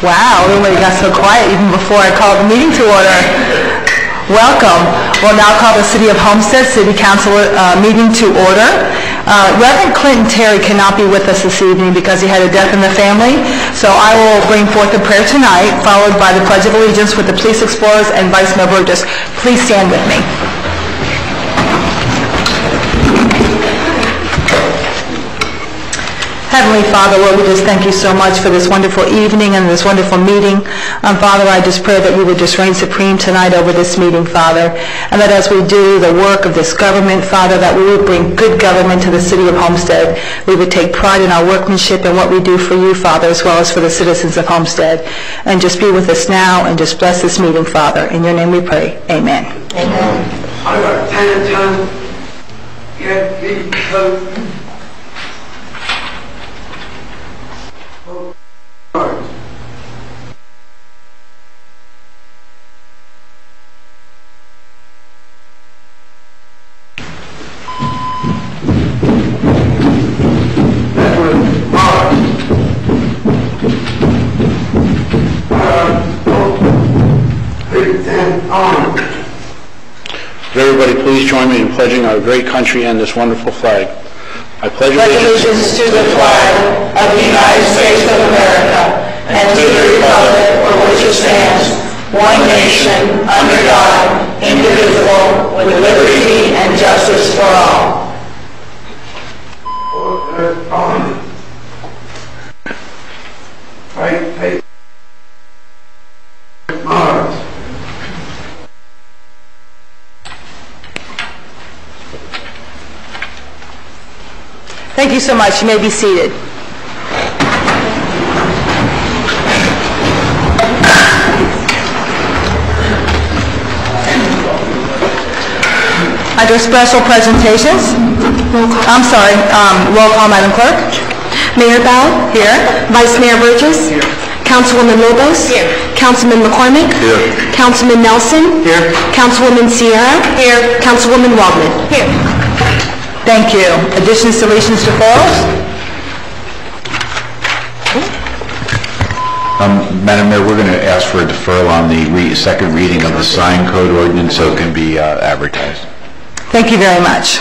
Wow, everybody got so quiet even before I called the meeting to order. Welcome. We'll now call the City of Homestead City Council meeting to order. Reverend Clinton Terry cannot be with us this evening because he had a death in the family, so I will bring forth the prayer tonight, followed by the Pledge of Allegiance with the Police Explorers and Vice Mayor Burgess. Please stand with me. Heavenly Father, Lord, we just thank you so much for this wonderful evening and this wonderful meeting. Father, I just pray that you would just reign supreme tonight over this meeting, Father, and that as we do the work of this government, Father, that we would bring good government to the City of Homestead. We would take pride in our workmanship and what we do for you, Father, as well as for the citizens of Homestead. And just be with us now and just bless this meeting, Father. In your name we pray. Amen. Amen. I got 10 times. Get the coat. Everybody please join me in pledging our great country and this wonderful flag. I pledge allegiance to the flag of the United States of America and to the republic for which it stands, one nation, under God, indivisible, with liberty and justice for all. Thank you so much. You may be seated. Under special presentations, roll call, Madam Clerk. Mayor Bell? Here. Vice Mayor Burgess? Here. Councilwoman Lobos? Here. Councilman McCormick? Here. Councilman Nelson? Here. Councilwoman Sierra? Here. Councilwoman Waldman? Here. Thank you. Additions, deletions, deferrals? Madam Mayor, we're going to ask for a deferral on the second reading of the sign code ordinance so it can be advertised. Thank you very much.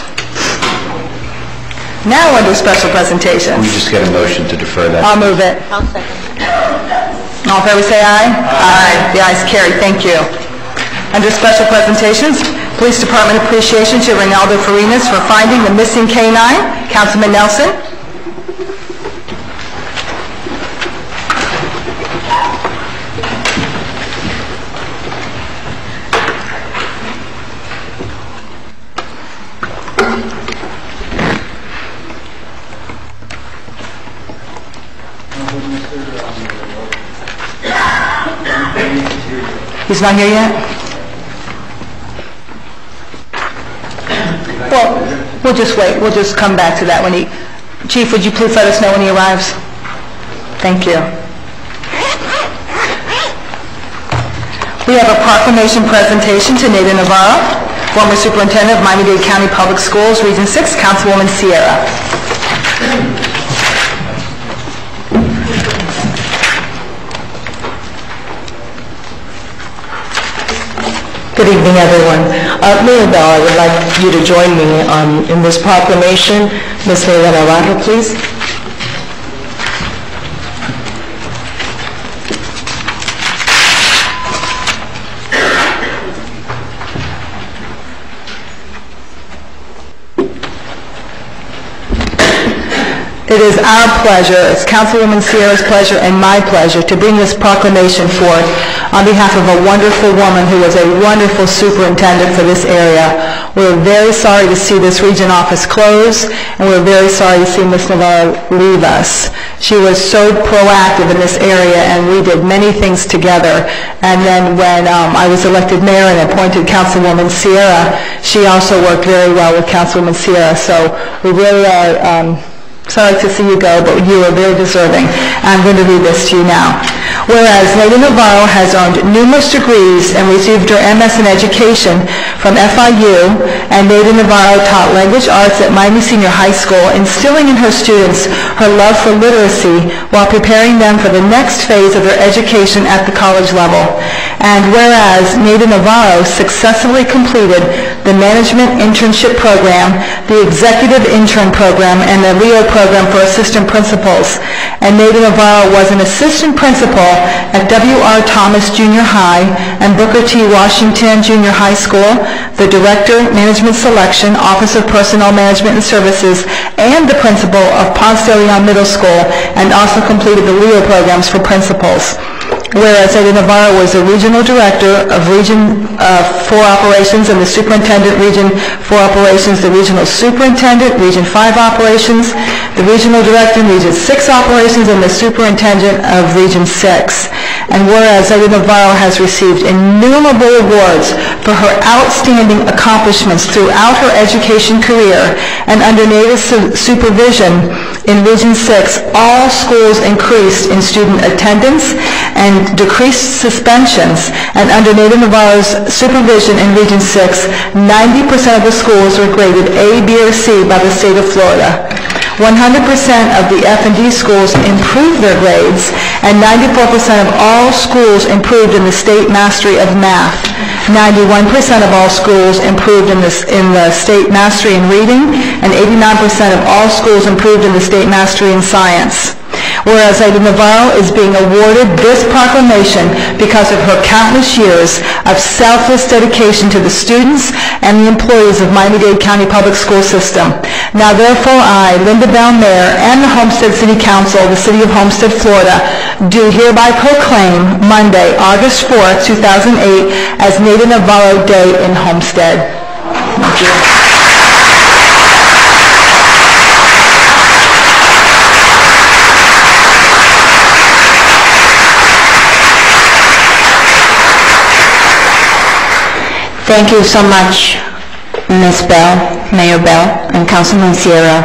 Now under special presentations. Can we just get a motion to defer that? I'll move it. I'll second. All in favor say aye. Aye. The ayes carry. Thank you. Under special presentations, Police Department appreciation to Ronaldo Farinas for finding the missing canine. Councilman Nelson. He's not here yet? Well, we'll just wait. We'll just come back to that when he... Chief, would you please let us know when he arrives? Thank you. We have a proclamation presentation to Nada Navarro, former Superintendent of Miami-Dade County Public Schools, Region 6, Councilwoman Sierra. Good evening, everyone. Mayor Bell, I would like you to join me in this proclamation. Ms. Nada Navarro, please. It is our pleasure, it's Councilwoman Sierra's pleasure and my pleasure to bring this proclamation forth on behalf of a wonderful woman who was a wonderful superintendent for this area. We're very sorry to see this region office close, and we're very sorry to see Ms. Navarro leave us. She was so proactive in this area, and we did many things together. And then when I was elected mayor and appointed Councilwoman Sierra, she also worked very well with Councilwoman Sierra. So we really are sorry to see you go, but you are very deserving. I'm going to read this to you now. Whereas Neda Navarro has earned numerous degrees and received her MS in Education from FIU, and Neda Navarro taught language arts at Miami Senior High School, instilling in her students her love for literacy while preparing them for the next phase of their education at the college level. And whereas Neda Navarro successfully completed the Management Internship Program, the Executive Intern Program, and the LEO Program for Assistant Principals, and Neda Navarro was an Assistant Principal at W.R. Thomas Junior High and Booker T. Washington Junior High School, the Director, Management Selection, Office of Personnel Management and Services, and the Principal of Ponce de Leon Middle School, and also completed the LEO programs for principals. Whereas Neda Navarro was the Regional Director of Region 4 Operations and the Superintendent, Region 4 Operations, the Regional Superintendent, Region 5 Operations, the Regional Director in Region 6 Operations, and the Superintendent of Region 6. And whereas Neda Navarro has received innumerable awards for her outstanding accomplishments throughout her education career, and under Neda's supervision in Region 6, all schools increased in student attendance and decreased suspensions, and under Neda Navarro's supervision in Region 6, 90% of the schools were graded A, B, or C by the state of Florida. 100% of the F&D schools improved their grades, and 94% of all schools improved in the state mastery of math. 91% of all schools improved in the state mastery in reading, and 89% of all schools improved in the state mastery in science. Whereas Neda Navarro is being awarded this proclamation because of her countless years of selfless dedication to the students and the employees of Miami-Dade County Public School System. Now therefore I, Linda Bell, Mayor, and the Homestead City Council of the City of Homestead, Florida, do hereby proclaim Monday, August 4th, 2008 as Neda Navarro Day in Homestead. Thank you. Thank you so much, Ms. Bell, Mayor Bell, and Councilman Sierra,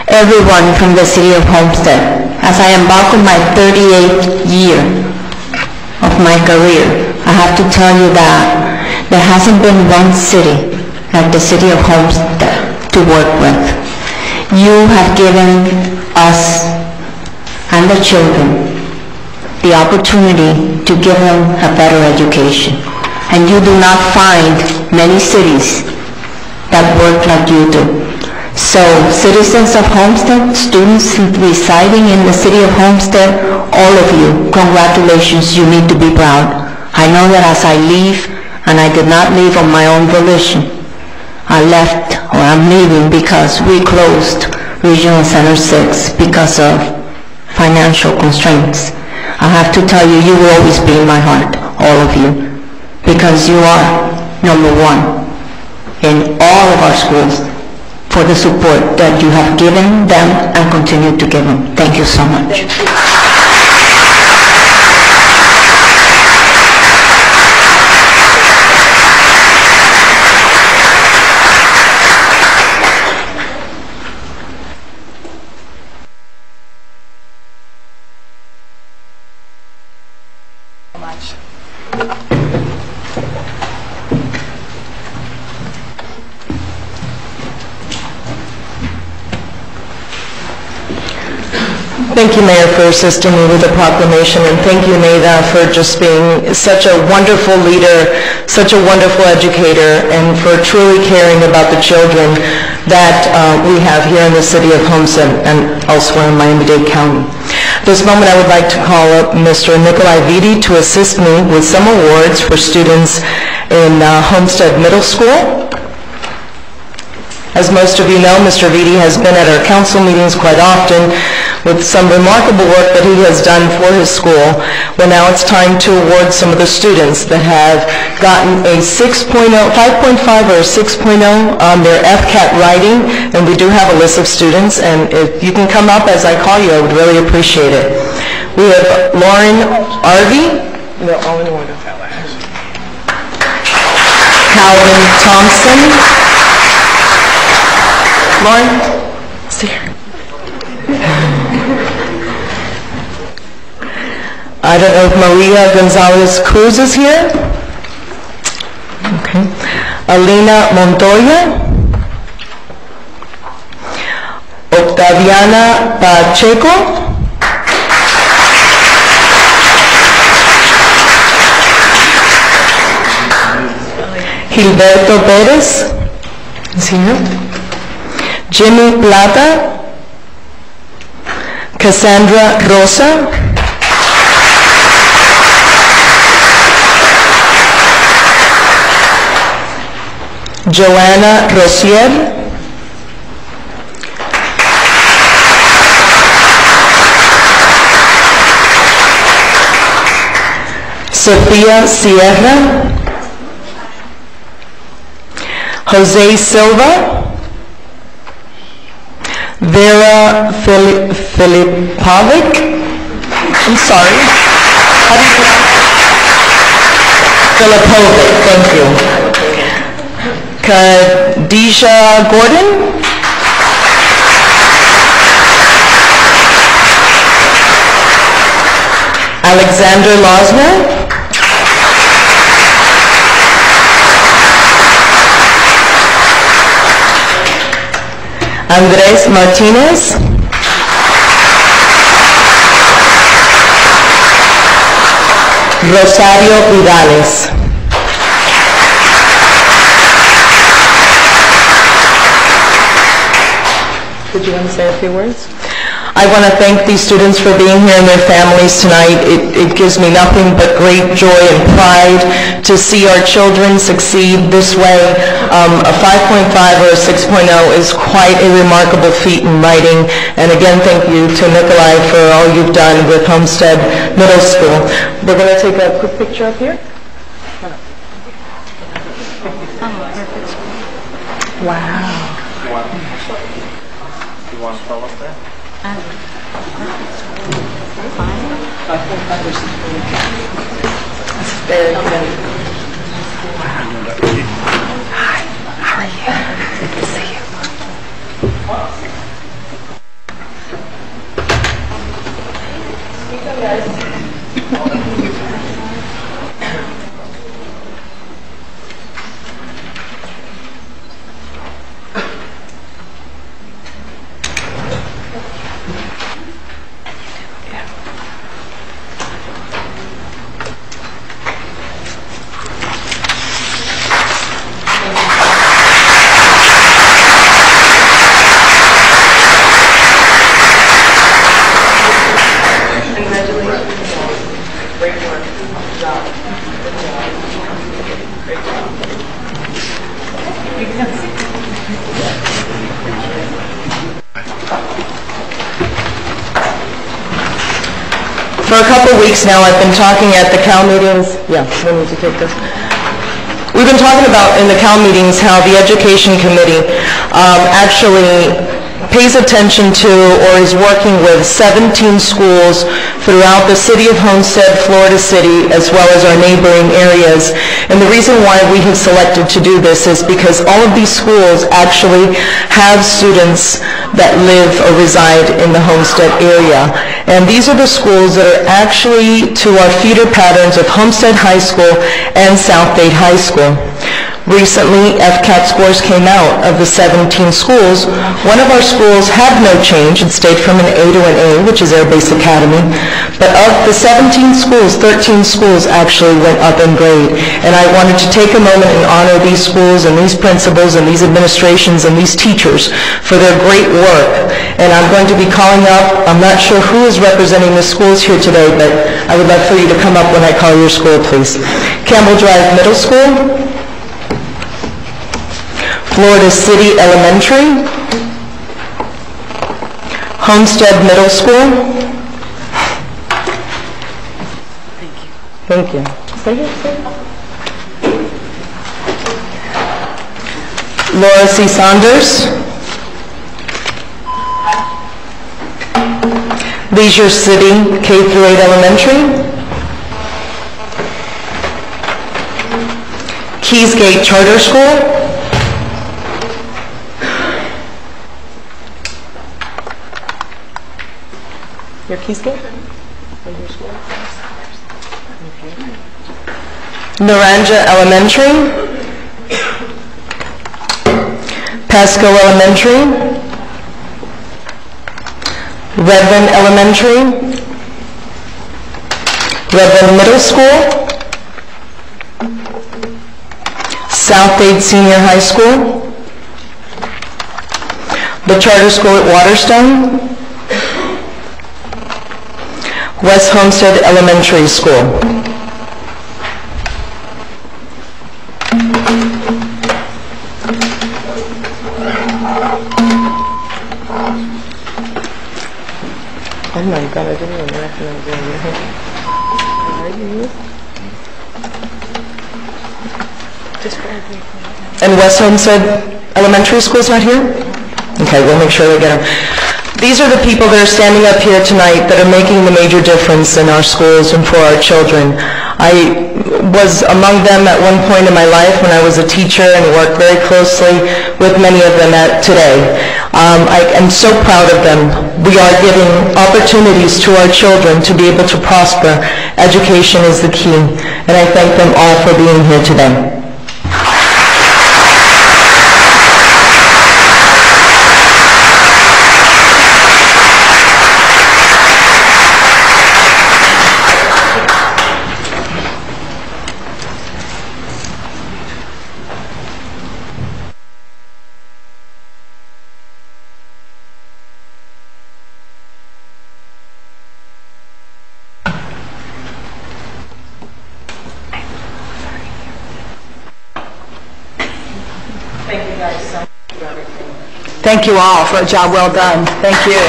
everyone from the City of Homestead. As I embark on my 38th year of my career, I have to tell you that there hasn't been one city like the City of Homestead to work with. You have given us and the children the opportunity to give them a better education. And you do not find many cities that work like you do. So, citizens of Homestead, students residing in the city of Homestead, all of you, congratulations, you need to be proud. I know that as I leave, and I did not leave on my own volition, I left, or I'm leaving because we closed Regional Center 6 because of financial constraints. I have to tell you, you will always be in my heart, all of you, because you are number one in all of our schools for the support that you have given them and continue to give them. Thank you so much. Thank you, Mayor, for assisting me with the proclamation, and thank you, Neda, for just being such a wonderful leader, such a wonderful educator, and for truly caring about the children that we have here in the city of Homestead and elsewhere in Miami-Dade County. At this moment, I would like to call up Mr. Nikolai Vitti to assist me with some awards for students in Homestead Middle School. As most of you know, Mr. Vitti has been at our council meetings quite often with some remarkable work that he has done for his school. Well, now it's time to award some of the students that have gotten a 6.0, 5.5 or a 6.0 on their FCAT writing, and we do have a list of students, and if you can come up as I call you, I would really appreciate it. We have Lauren Arvey. No, all in order. Calvin Thompson. Lauren, see here. I don't know if Maria Gonzalez Cruz is here. Okay. Alina Montoya. Octaviana Pacheco. Gilberto Perez is here. Jimmy Plata. Cassandra Rosa. Joanna Rosier. Sofia Sierra. Jose Silva. Vera Filipovic. I'm sorry. How do you pronounce it? Filipovic, thank you. Khadijah Gordon. Alexander Losner. Andres Martinez. Rosario Vidales. Did you want to say a few words? I want to thank these students for being here and their families tonight. It gives me nothing but great joy and pride to see our children succeed this way. A 5.5 or a 6.0 is quite a remarkable feat in writing. And again, thank you to Nikolai for all you've done with Homestead Middle School. We're going to take a quick picture up here. Wow. You want to follow up there? That's very good. Hi, how are you? Good to see you. For a couple weeks now, I've been talking at the Cal meetings. Yeah, we need to take this. We've been talking about in the Cal meetings how the Education Committee actually pays attention to or is working with 17 schools throughout the city of Homestead, Florida City, as well as our neighboring areas. And the reason why we have selected to do this is because all of these schools actually have students that live or reside in the Homestead area. And these are the schools that are actually to our feeder patterns of Homestead High School and South Dade High School. Recently, FCAT scores came out of the 17 schools. One of our schools had no change. It stayed from an A to an A, which is Air Base Academy. But of the 17 schools, 13 schools actually went up in grade. And I wanted to take a moment and honor these schools and these principals and these administrations and these teachers for their great work. And I'm going to be calling up, I'm not sure who is representing the schools here today, but I would love for you to come up when I call your school, please. Campbell Drive Middle School. Florida City Elementary, Homestead Middle School. Thank you. Thank you. Laura C. Saunders. Leisure City K-8 Elementary. Keysgate Charter School. Your Keysgate? Or your school? Naranja Elementary, Pasco Elementary, Redmond Elementary, Redmond Middle School, Southdade Senior High School, the Charter School at Waterstone, West Homestead Elementary School. Oh my God, I didn't even recognize you. And West Homestead Elementary School's not here? Okay, we'll make sure they get them. These are the people that are standing up here tonight that are making the major difference in our schools and for our children. I was among them at one point in my life when I was a teacher and worked very closely with many of them today. I am so proud of them. We are giving opportunities to our children to be able to prosper. Education is the key, and I thank them all for being here today. Thank you all for a job well done. Thank you.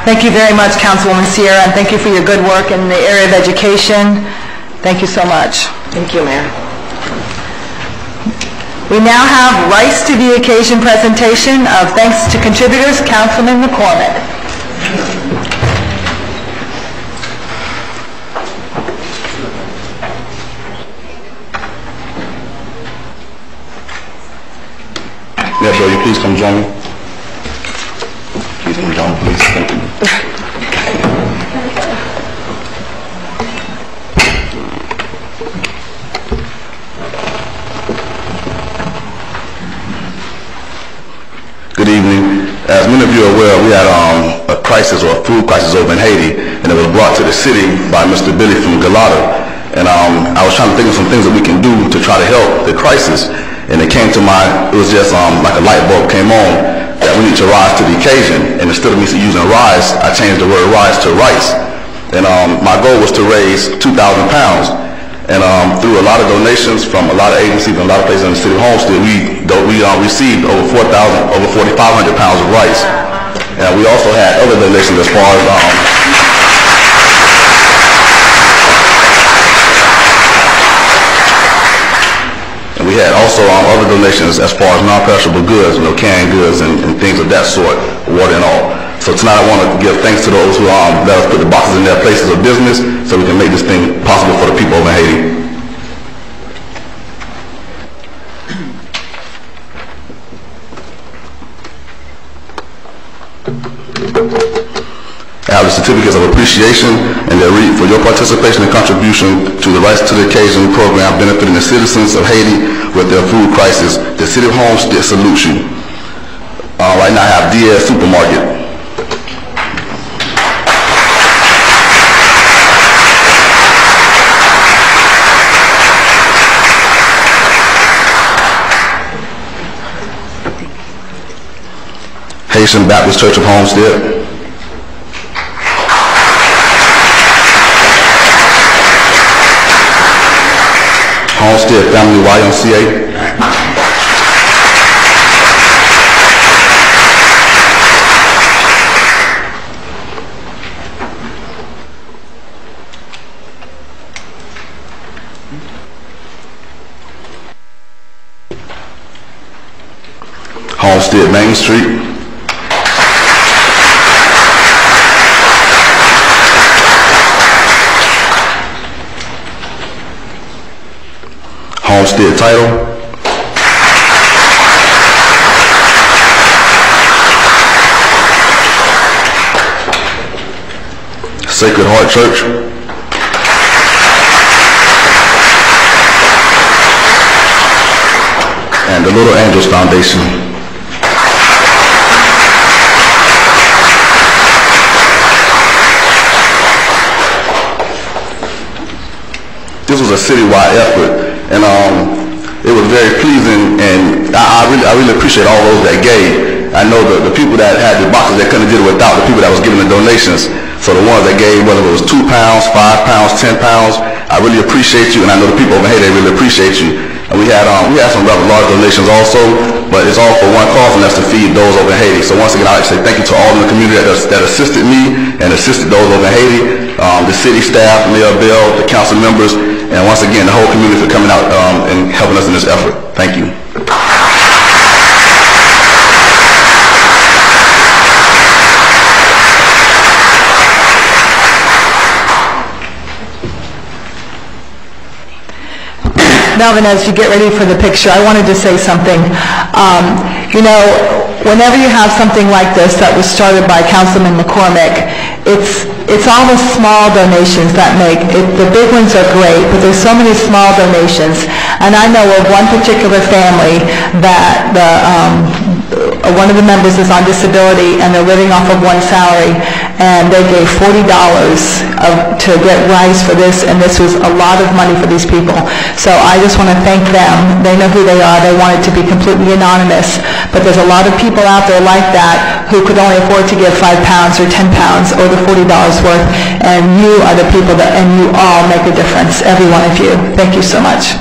Thank you very much, Councilwoman Sierra, and thank you for your good work in the area of education. Thank you so much. Thank you, Mayor. We now have Rise to the Occasion presentation of thanks to contributors, Councilman McCormick. Yes, will you please come join me? Please come join me, please. Thank you. Good evening. As many of you are aware, we had a crisis or a food crisis over in Haiti, and it was brought to the city by Mr. Billy from Galata. And I was trying to think of some things that we can do to try to help the crisis. And it came to mind, it was just like a light bulb came on, that we need to rise to the occasion. And instead of me using rise, I changed the word rise to rice. And my goal was to raise 2,000 pounds. And through a lot of donations from a lot of agencies and a lot of places in the city of Homestead, we received over 4,500 pounds of rice. And we also had other donations as far as and we had also other donations as far as non-perishable goods, canned goods and things of that sort, water and all. So tonight I want to give thanks to those who let us put the boxes in their places of business so we can make this thing possible for the people over in Haiti. I have the certificates of appreciation, and they read, for your participation and contribution to the Rise to the Occasion program benefiting the citizens of Haiti with their food crisis, the City of Homestead salutes you. Right now I have Diaz Supermarket. Haitian Baptist Church of Homestead. Homestead Family YMCA. Homestead Main Street, Homestead Title, Sacred Heart Church, and the Little Angels Foundation. This was a citywide effort, and it was very pleasing, and I really appreciate all those that gave. I know the people that had the boxes that couldn't get it without the people that was giving the donations. So the ones that gave, whether it was 2 pounds, 5 pounds, 10 pounds, I really appreciate you, and I know the people over here, they really appreciate you. And we had some rather large donations also, but it's all for one cause, and that's to feed those over in Haiti. So once again, I'd like to say thank you to all in the community that assisted me and assisted those over in Haiti, the city staff, Mayor Bell, the council members, and once again, the whole community for coming out and helping us in this effort. Thank you. Melvin, as you get ready for the picture, I wanted to say something. You know, whenever you have something like this that was started by Councilman McCormick, it's almost small donations that make it. The big ones are great, but there's so many small donations. And I know of one particular family that one of the members is on disability and they're living off of one salary, and they gave $40 to get rice for this, and this was a lot of money for these people. So I just want to thank them. They know who they are. They want it to be completely anonymous, but there's a lot of people out there like that who could only afford to give 5 pounds or 10 pounds or the $40 worth, and you are the people that, and you all make a difference, every one of you. Thank you so much.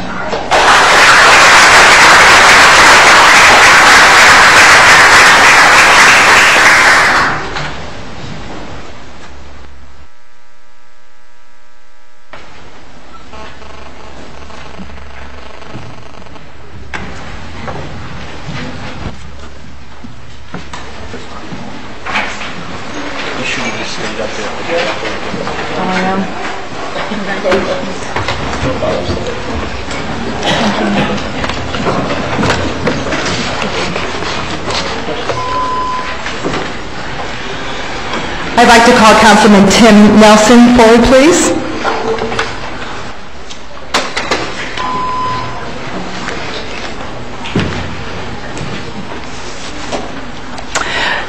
I'd like to call Councilman Tim Nelson forward, please.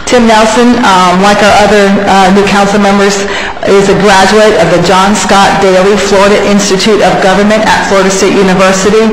Tim Nelson, like our other new council members, is a graduate of the John Scott Daly Florida Institute of Government at Florida State University.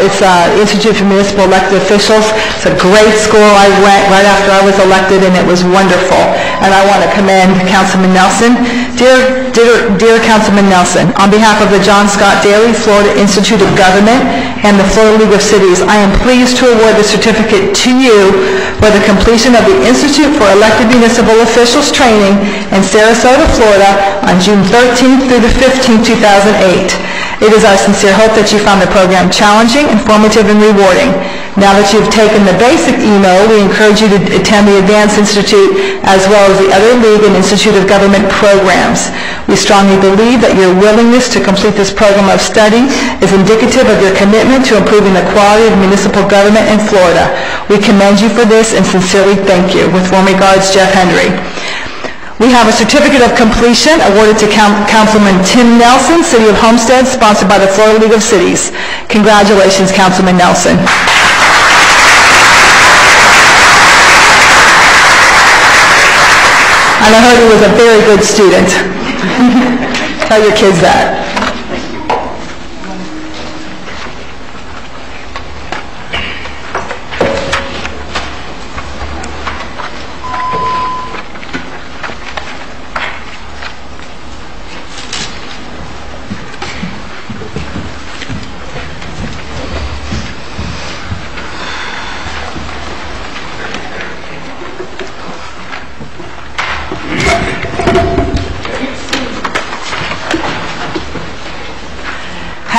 It's an Institute for Municipal Elected Officials. It's a great school. I went right after I was elected, and it was wonderful. And I want to commend Councilman Nelson. Dear Councilman Nelson, on behalf of the John Scott Daly Florida Institute of Government and the Florida League of Cities, I am pleased to award the certificate to you for the completion of the Institute for Elected Municipal Officials training in Sarasota, Florida on June 13th through the 15th, 2008. It is our sincere hope that you found the program challenging, informative, and rewarding. Now that you've taken the basic email, we encourage you to attend the Advanced Institute as well as the other League and Institute of Government programs. We strongly believe that your willingness to complete this program of study is indicative of your commitment to improving the quality of municipal government in Florida. We commend you for this and sincerely thank you. With warm regards, Jeff Hendry. We have a certificate of completion awarded to Councilman Tim Nelson, City of Homestead, sponsored by the Florida League of Cities. Congratulations, Councilman Nelson. And I heard he was a very good student. Tell your kids that.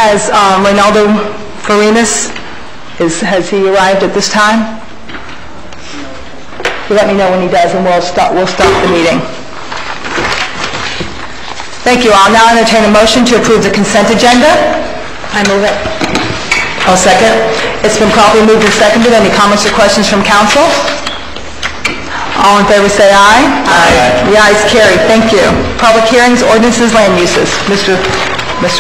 Has Reynaldo Farinas, has he arrived at this time? You let me know when he does, and we'll stop the meeting. Thank you. I'll now entertain a motion to approve the consent agenda. I move it. I'll second. It's been properly moved and seconded. Any comments or questions from council? All in favor say aye. Aye. The ayes carry. Thank you. Public hearings, ordinances, land uses. Mr.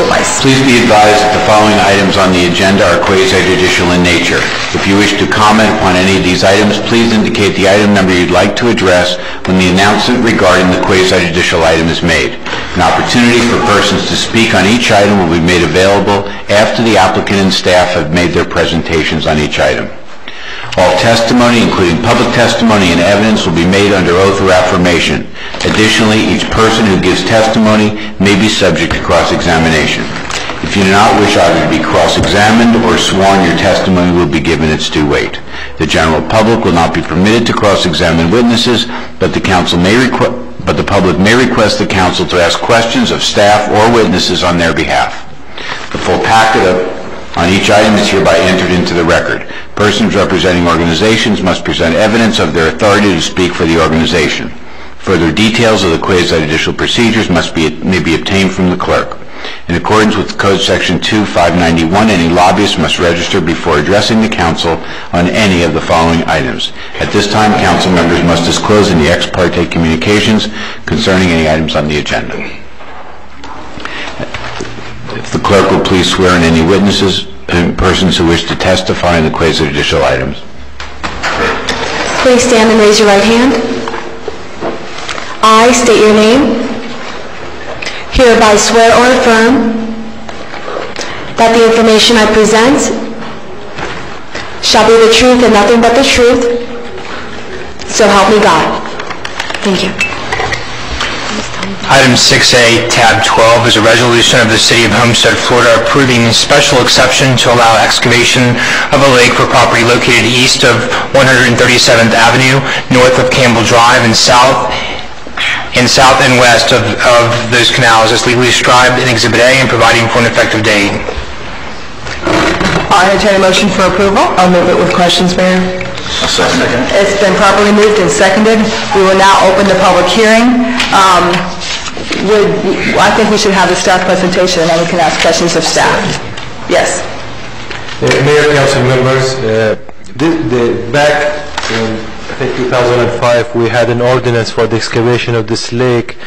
Weiss. Please be advised that the following items on the agenda are quasi-judicial in nature. If you wish to comment upon any of these items, please indicate the item number you'd like to address when the announcement regarding the quasi-judicial item is made. An opportunity for persons to speak on each item will be made available after the applicant and staff have made their presentations on each item. All testimony, including public testimony and evidence, will be made under oath or affirmation. Additionally, each person who gives testimony may be subject to cross-examination. If you do not wish either to be cross-examined or sworn, your testimony will be given its due weight. The general public will not be permitted to cross-examine witnesses, but the public may request the council to ask questions of staff or witnesses on their behalf. The full packet on each item is hereby entered into the record. Persons representing organizations must present evidence of their authority to speak for the organization. Further details of the quasi-judicial procedures may be obtained from the clerk. In accordance with Code Section 2591, any lobbyist must register before addressing the council on any of the following items. At this time, council members must disclose any ex parte communications concerning any items on the agenda. If the clerk will please swear in any witnesses and persons who wish to testify on the quasi-judicial items. Please stand and raise your right hand. I state your name. Hereby swear or affirm that the information I present shall be the truth and nothing but the truth. So help me God. Thank you. Item 6A, tab 12, is a resolution of the City of Homestead, Florida, approving a special exception to allow excavation of a lake for property located east of 137th Avenue, north of Campbell Drive, and south and west of those canals as legally described in Exhibit A, and providing for an effective date. I'll entertain a motion for approval. I'll move it with questions, Mayor. I'll second. It's been properly moved and seconded. We will now open the public hearing. I think we should have the staff presentation, and then we can ask questions of staff. Yes. Mayor, council members, back in, I think, 2005, we had an ordinance for the excavation of this lake,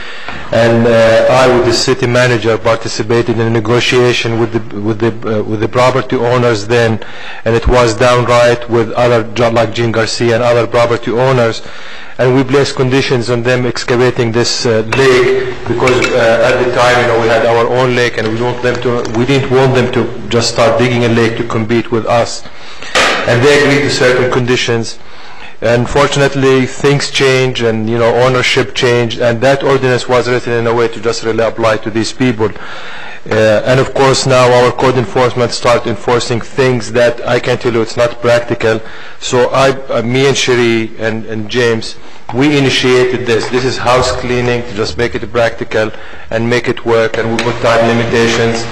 and I, with the city manager, participated in a negotiation with the property owners then, and it was downright with other, like Jean Garcia and other property owners, and we placed conditions on them excavating this lake because at the time, we had our own lake, and we didn't want them to just start digging a lake to compete with us, and they agreed to certain conditions. Unfortunately, things change, and ownership changed, and that ordinance was written in a way to just really apply to these people. And of course, now our code enforcement start enforcing things that I can tell you it's not practical. So me and Cherie and James, we initiated this. This is house cleaning to just make it practical and make it work, and we put time limitations.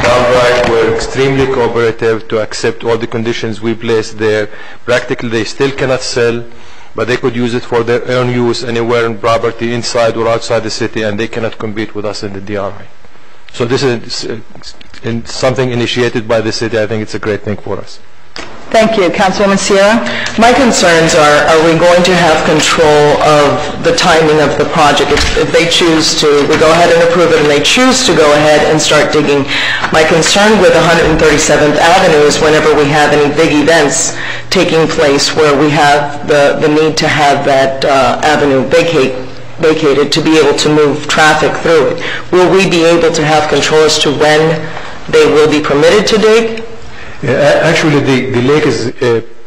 Downright, we're extremely cooperative to accept all the conditions we placed there. Practically, they still cannot sell, but they could use it for their own use anywhere in property, inside or outside the city, and they cannot compete with us in the DRI. So this is something initiated by the city. I think it's a great thing for us. Thank you. Councilwoman Sierra? My concerns are we going to have control of the timing of the project? If they choose to, we go ahead and approve it, and they choose to go ahead and start digging. My concern with 137th Avenue is whenever we have any big events taking place where we have the need to have that avenue vacated to be able to move traffic through it. Will we be able to have control as to when they will be permitted to dig? Actually, the lake is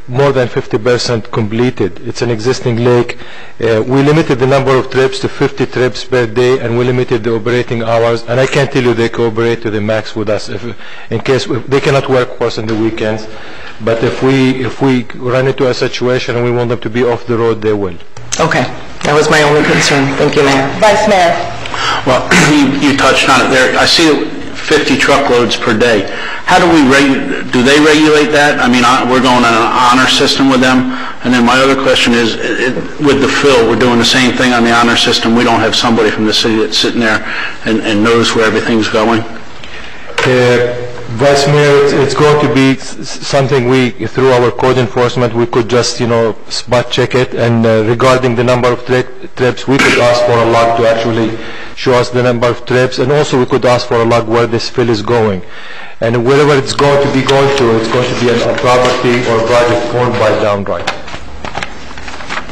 more than 50% completed. It's an existing lake. We limited the number of trips to 50 trips per day, and we limited the operating hours. And I can tell you they cooperate to the max with us. In case they cannot work, of course, on the weekends, but if we run into a situation and we want them to be off the road, they will. Okay, that was my only concern. Thank you, Mayor. Vice Mayor? Well, you touched on it there. I see 50 truckloads per day. How do do they regulate that? I mean, we're going on an honor system with them. And then my other question is, with the fill, we're doing the same thing on the honor system. We don't have somebody from the city that's sitting there and knows where everything's going. Vice Mayor, it's going to be something through our code enforcement, we could just, spot check it. And regarding the number of trips, we could ask for a log to actually show us the number of trips. And also we could ask for a log where this fill is going. And wherever it's going to be going to, it's going to be a property or project owned by Downright.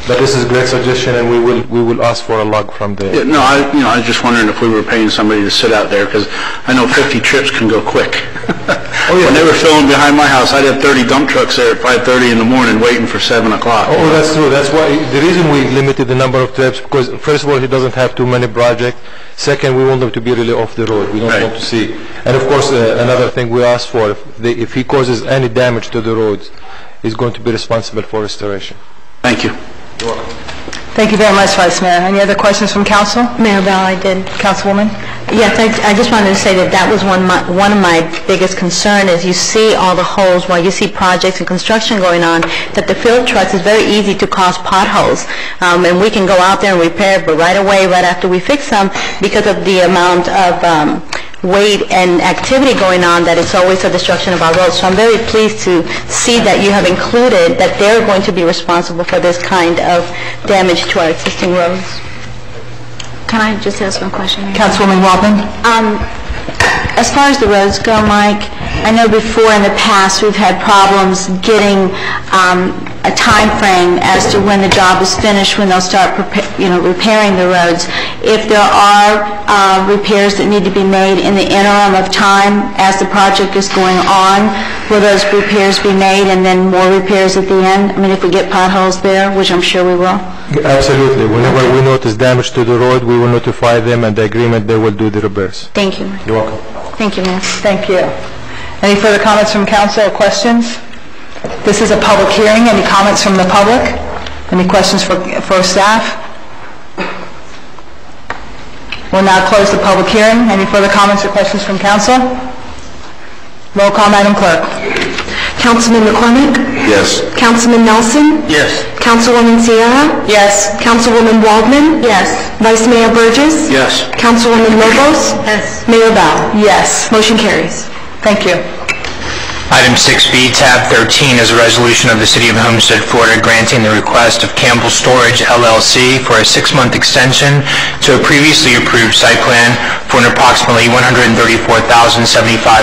But this is a great suggestion, and we will ask for a log from the... Yeah, no, I was just wondering if we were paying somebody to sit out there, because I know 50 trips can go quick. Oh, yeah. When they were filling behind my house, I'd have 30 dump trucks there at 5:30 in the morning waiting for 7 o'clock. Oh, that's true. That's why the reason we limited the number of trips, because first of all, he doesn't have too many projects. Second, we want them to be really off the road. We don't want to see. And of course, another thing we ask for, if he causes any damage to the roads, he's going to be responsible for restoration. Thank you. You're welcome. Thank you very much, Vice Mayor. Any other questions from council? Mayor Bell, I did. Councilwoman? Yes, I just wanted to say that was one of my biggest concern is you see all the holes while you see projects and construction going on, that the fill trucks is very easy to cause potholes. And we can go out there and repair, but right away, right after we fix them, because of the amount of weight and activity going on, that it's always a destruction of our roads. So I'm very pleased to see that you have included that they're going to be responsible for this kind of damage to our existing roads. Can I just ask one question? Councilwoman Waldman? As far as the roads go, Mike, I know before in the past we've had problems getting a time frame as to when the job is finished, when they'll start repairing the roads. If there are repairs that need to be made in the interim of time as the project is going on, will those repairs be made and then more repairs at the end? I mean, if we get potholes there, which I'm sure we will. Absolutely. Whenever we notice damage to the road, we will notify them, and the agreement they will do the repairs. Thank you. You're welcome. Thank you, Mayor. Thank you. Any further comments from council or questions? This is a public hearing. Any comments from the public? Any questions for staff? We'll now close the public hearing. Any further comments or questions from council? Roll call, Madam Clerk. Councilman McCormick? Yes. Councilman Nelson? Yes. Councilwoman Sierra? Yes. Councilwoman Waldman? Yes. Vice Mayor Burgess? Yes. Councilwoman Lobos? Yes. Mayor Bell? Yes. Motion carries. Thank you. Item 6B, tab 13, is a resolution of the City of Homestead, Florida, granting the request of Campbell Storage, LLC, for a 6-month extension to a previously approved site plan for an approximately 134,075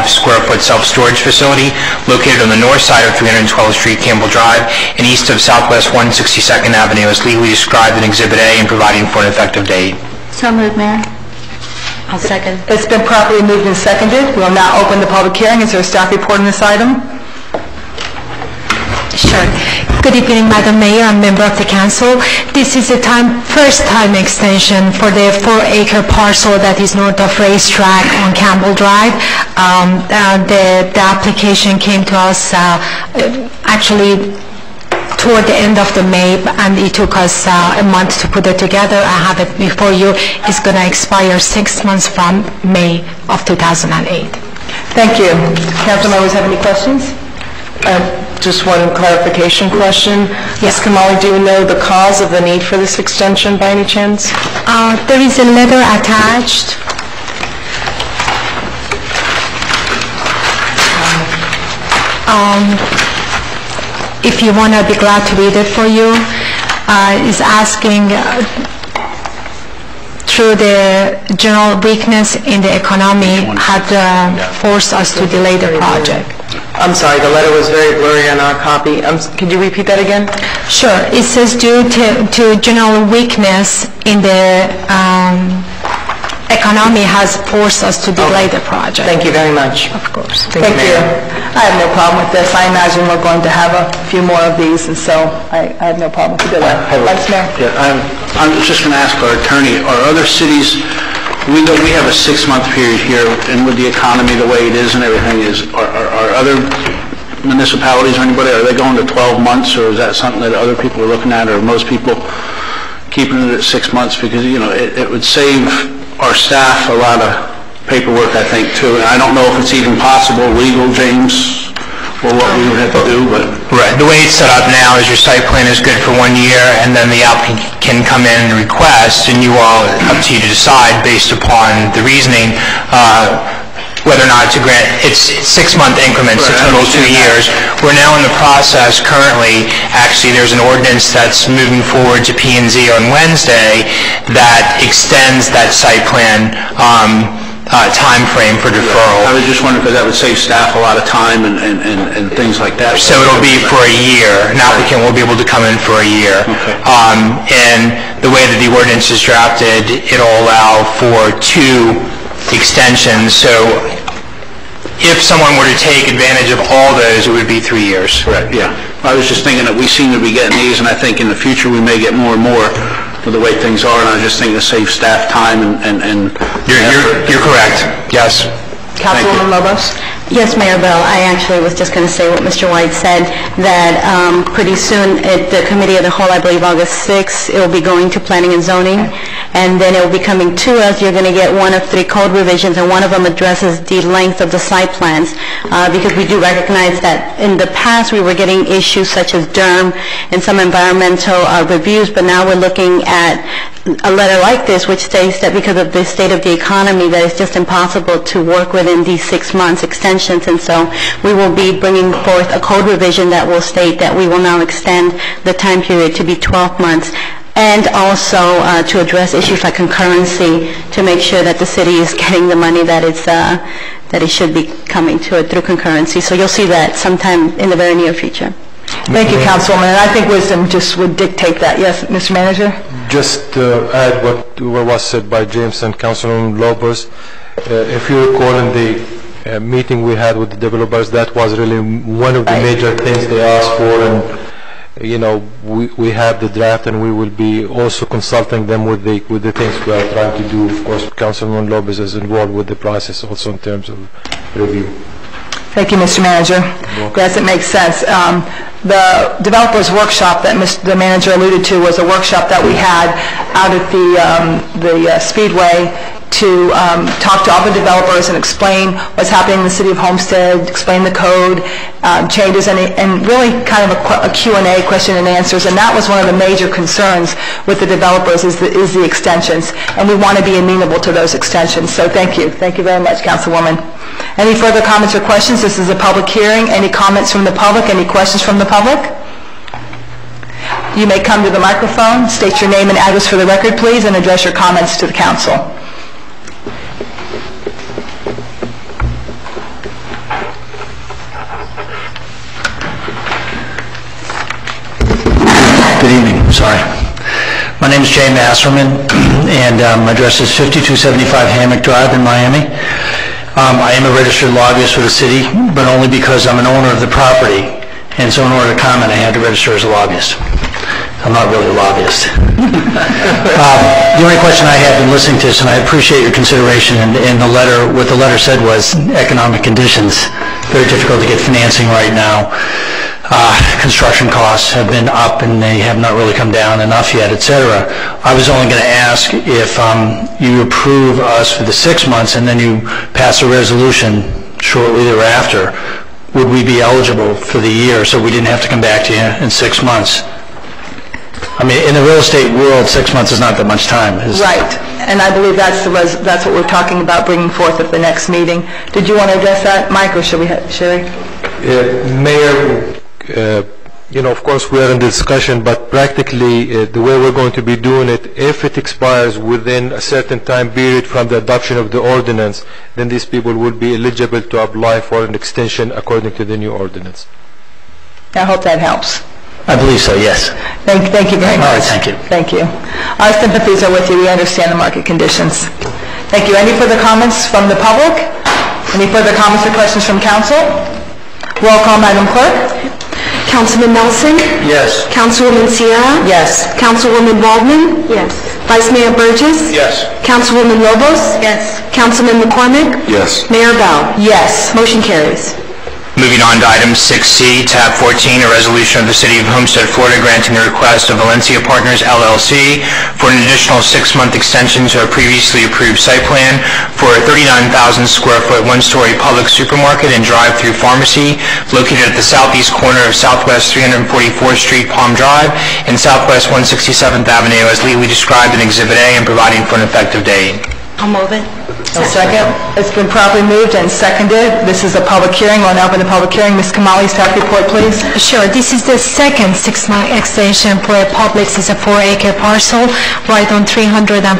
square foot self-storage facility located on the north side of 312th Street, Campbell Drive, and east of Southwest 162nd Avenue, as legally described in Exhibit A, and providing for an effective date. So moved, Mayor. I'll second. It's been properly moved and seconded. We'll now open the public hearing. Is there a staff report on this item? Sure. Good evening, Madam Mayor and member of the council. This is a first-time extension for the 4-acre parcel that is north of Racetrack on Campbell Drive. The application came to us actually toward the end of the May, and it took us a month to put it together. I have it before you. It's going to expire 6 months from May of 2008. Thank you. Council members have any questions? Just one clarification question. Ms. Kamali, do you know the cause of the need for this extension by any chance? There is a letter attached. If you want, I'd be glad to read it for you. Is asking through the general weakness in the economy had forced us to delay the project. I'm sorry, the letter was very blurry on our copy. Could you repeat that again? Sure. It says due to general weakness in the economy has forced us to delay the project. Thank you very much. Of course. Thank you. I have no problem with this. I imagine we're going to have a few more of these, and so I have no problem with it. Vice Mayor? Yeah, I'm just going to ask our attorney, are other cities, we have a 6-month period here, and with the economy the way it is and everything, are other municipalities or anybody, are they going to 12 months, or is that something that other people are looking at, or most people keeping it at 6 months? Because, it would save our staff a lot of paperwork, I think, too. And I don't know if it's even possible, legal, James, or what we would have to do, but... Right. The way it's set up now is your site plan is good for 1 year, and then the applicant can come in and request, and you all, up to you to decide based upon the reasoning, whether or not to grant, it's 6-month increments, a total of 2 years. We're now in the process currently, actually there's an ordinance that's moving forward to P&Z on Wednesday that extends that site plan time frame for deferral. I was just wondering, because that would save staff a lot of time and things like that. So it'll be for a year. An applicant will be able to come in for a year. Okay. And the way that the ordinance is drafted, it'll allow for 2 extensions. So if someone were to take advantage of all those, it would be 3 years. Correct, yeah. I was just thinking that we seem to be getting these, and I think in the future we may get more and more with the way things are, and I was just thinking to save staff time and You're correct, yes. Councilwoman Lobos? Yes, Mayor Bell, I actually was just going to say what Mr. White said, that pretty soon at the Committee of the Whole, I believe August 6th, it will be going to Planning and Zoning, and then it will be coming to us. You're going to get 1 of 3 code revisions, and one of them addresses the length of the site plans, because we do recognize that in the past we were getting issues such as DERM and some environmental reviews, but now we're looking at a letter like this, which states that because of the state of the economy, that it's just impossible to work within these 6 months extensions, and so we will be bringing forth a code revision that will state that we will now extend the time period to be 12 months, and also to address issues like concurrency, to make sure that the city is getting the money that it should be coming to it through concurrency. So you'll see that sometime in the very near future. Thank you, Councilwoman, and I think wisdom just would dictate that. Yes, Mr. Manager? Just to add what was said by James and Councilwoman Lopez, if you recall in the meeting we had with the developers, that was really one of the major things they asked for, and you know, we have the draft, and we will be also consulting them with the things we are trying to do. Of course, Councilwoman Lopez is involved with the process also in terms of review. Thank you, Mr. Manager. Yes, it makes sense. The developers workshop that the manager alluded to was a workshop that we had out at the Speedway to talk to all the developers and explain what's happening in the city of Homestead, explain the code changes, and really kind of a Q&A, question and answers. And that was one of the major concerns with the developers is the extensions, and we want to be amenable to those extensions. So thank you. Thank you very much, Councilwoman. Any further comments or questions? This is a public hearing. Any comments from the public? Any questions from the public? You may come to the microphone, state your name and address for the record, please, and address your comments to the council. Good evening. Sorry. My name is Jay Masserman, and my address is 5275 Hammock Drive in Miami. I am a registered lobbyist for the city, but only because I'm an owner of the property, and so in order to comment, I had to register as a lobbyist. I'm not really a lobbyist. The only question I had in listening to this, and I appreciate your consideration, and the letter, what the letter said was economic conditions, very difficult to get financing right now. Construction costs have been up and they have not really come down enough yet, etc. I was only going to ask if you approve us for the 6 months and then you pass a resolution shortly thereafter, would we be eligible for the year so we didn't have to come back to you in 6 months? I mean, in the real estate world, 6 months is not that much time. Right, and I believe that's what we're talking about bringing forth at the next meeting. Did you want to address that, Mike, or should we have Sherry? Mayor, you know, of course we are in discussion, but practically the way we're going to be doing it, if it expires within a certain time period from the adoption of the ordinance, then these people will be eligible to apply for an extension according to the new ordinance. I hope that helps. I believe so, yes. Thank you very much. All right, thank you. Thank you. Our sympathies are with you. We understand the market conditions. Thank you. Any further comments from the public? Any further comments or questions from council? Roll call, Madam Clerk. Councilman Nelson? Yes. Councilwoman Sierra? Yes. Councilwoman Waldman? Yes. Vice Mayor Burgess? Yes. Councilwoman Lobos? Yes. Councilman McCormick? Yes. Mayor Bell? Yes. Motion carries. Moving on to item 6C, tab 14, a resolution of the City of Homestead, Florida, granting the request of Valencia Partners, LLC for an additional 6-month extension to a previously approved site plan for a 39,000 square foot, 1-story public supermarket and drive-through pharmacy located at the southeast corner of Southwest 344th Street, Palm Drive, and Southwest 167th Avenue as legally described in Exhibit A and providing for an effective date. I'll move it. A second. It's been properly moved and seconded. This is a public hearing. We'll now open the public hearing. Ms. Kamali, staff report, please. Sure. This is the second 6-month extension for a Publix. It's a 4-acre parcel right on 344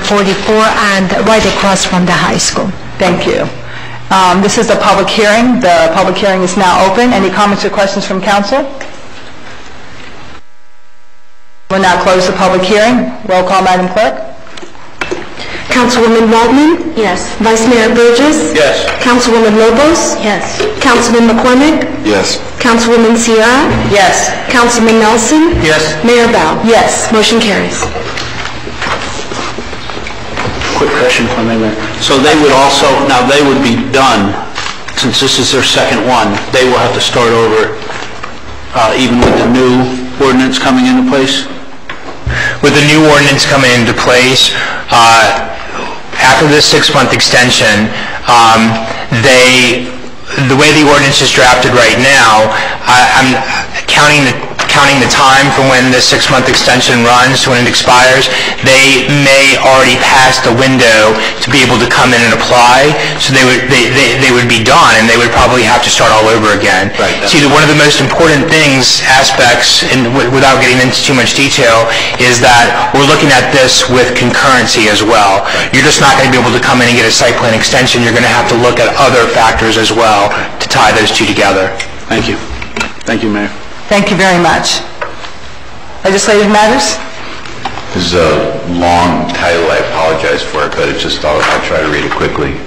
and right across from the high school. Thank you. This is a public hearing. The public hearing is now open. Any comments or questions from council? We'll now close the public hearing. Roll call, Madam Clerk. Councilwoman Waldman? Yes. Vice Mayor Burgess? Yes. Councilwoman Lobos? Yes. Councilman McCormick? Yes. Councilwoman Sierra? Yes. Councilman Nelson? Yes. Mayor Bell? Yes. Motion carries. Quick question for me, Mayor. So they would also, now they would be done, since this is their second one, they will have to start over even with the new ordinance coming into place? With the new ordinance coming into place, after this 6-month extension, the way the ordinance is drafted right now, I'm counting the time from when the 6-month extension runs to when it expires. They may already pass the window to be able to come in and apply, so they would be done, and they would probably have to start all over again. Right. See, one of the most important aspects, and without getting into too much detail, is that we're looking at this with concurrency as well. Right. You're just not going to be able to come in and get a site plan extension. You're going to have to look at other factors as well to tie those two together. Thank you. Thank you, Mayor. Thank you very much. Legislative matters? This is a long title, I apologize for it, but I'll try to read it quickly.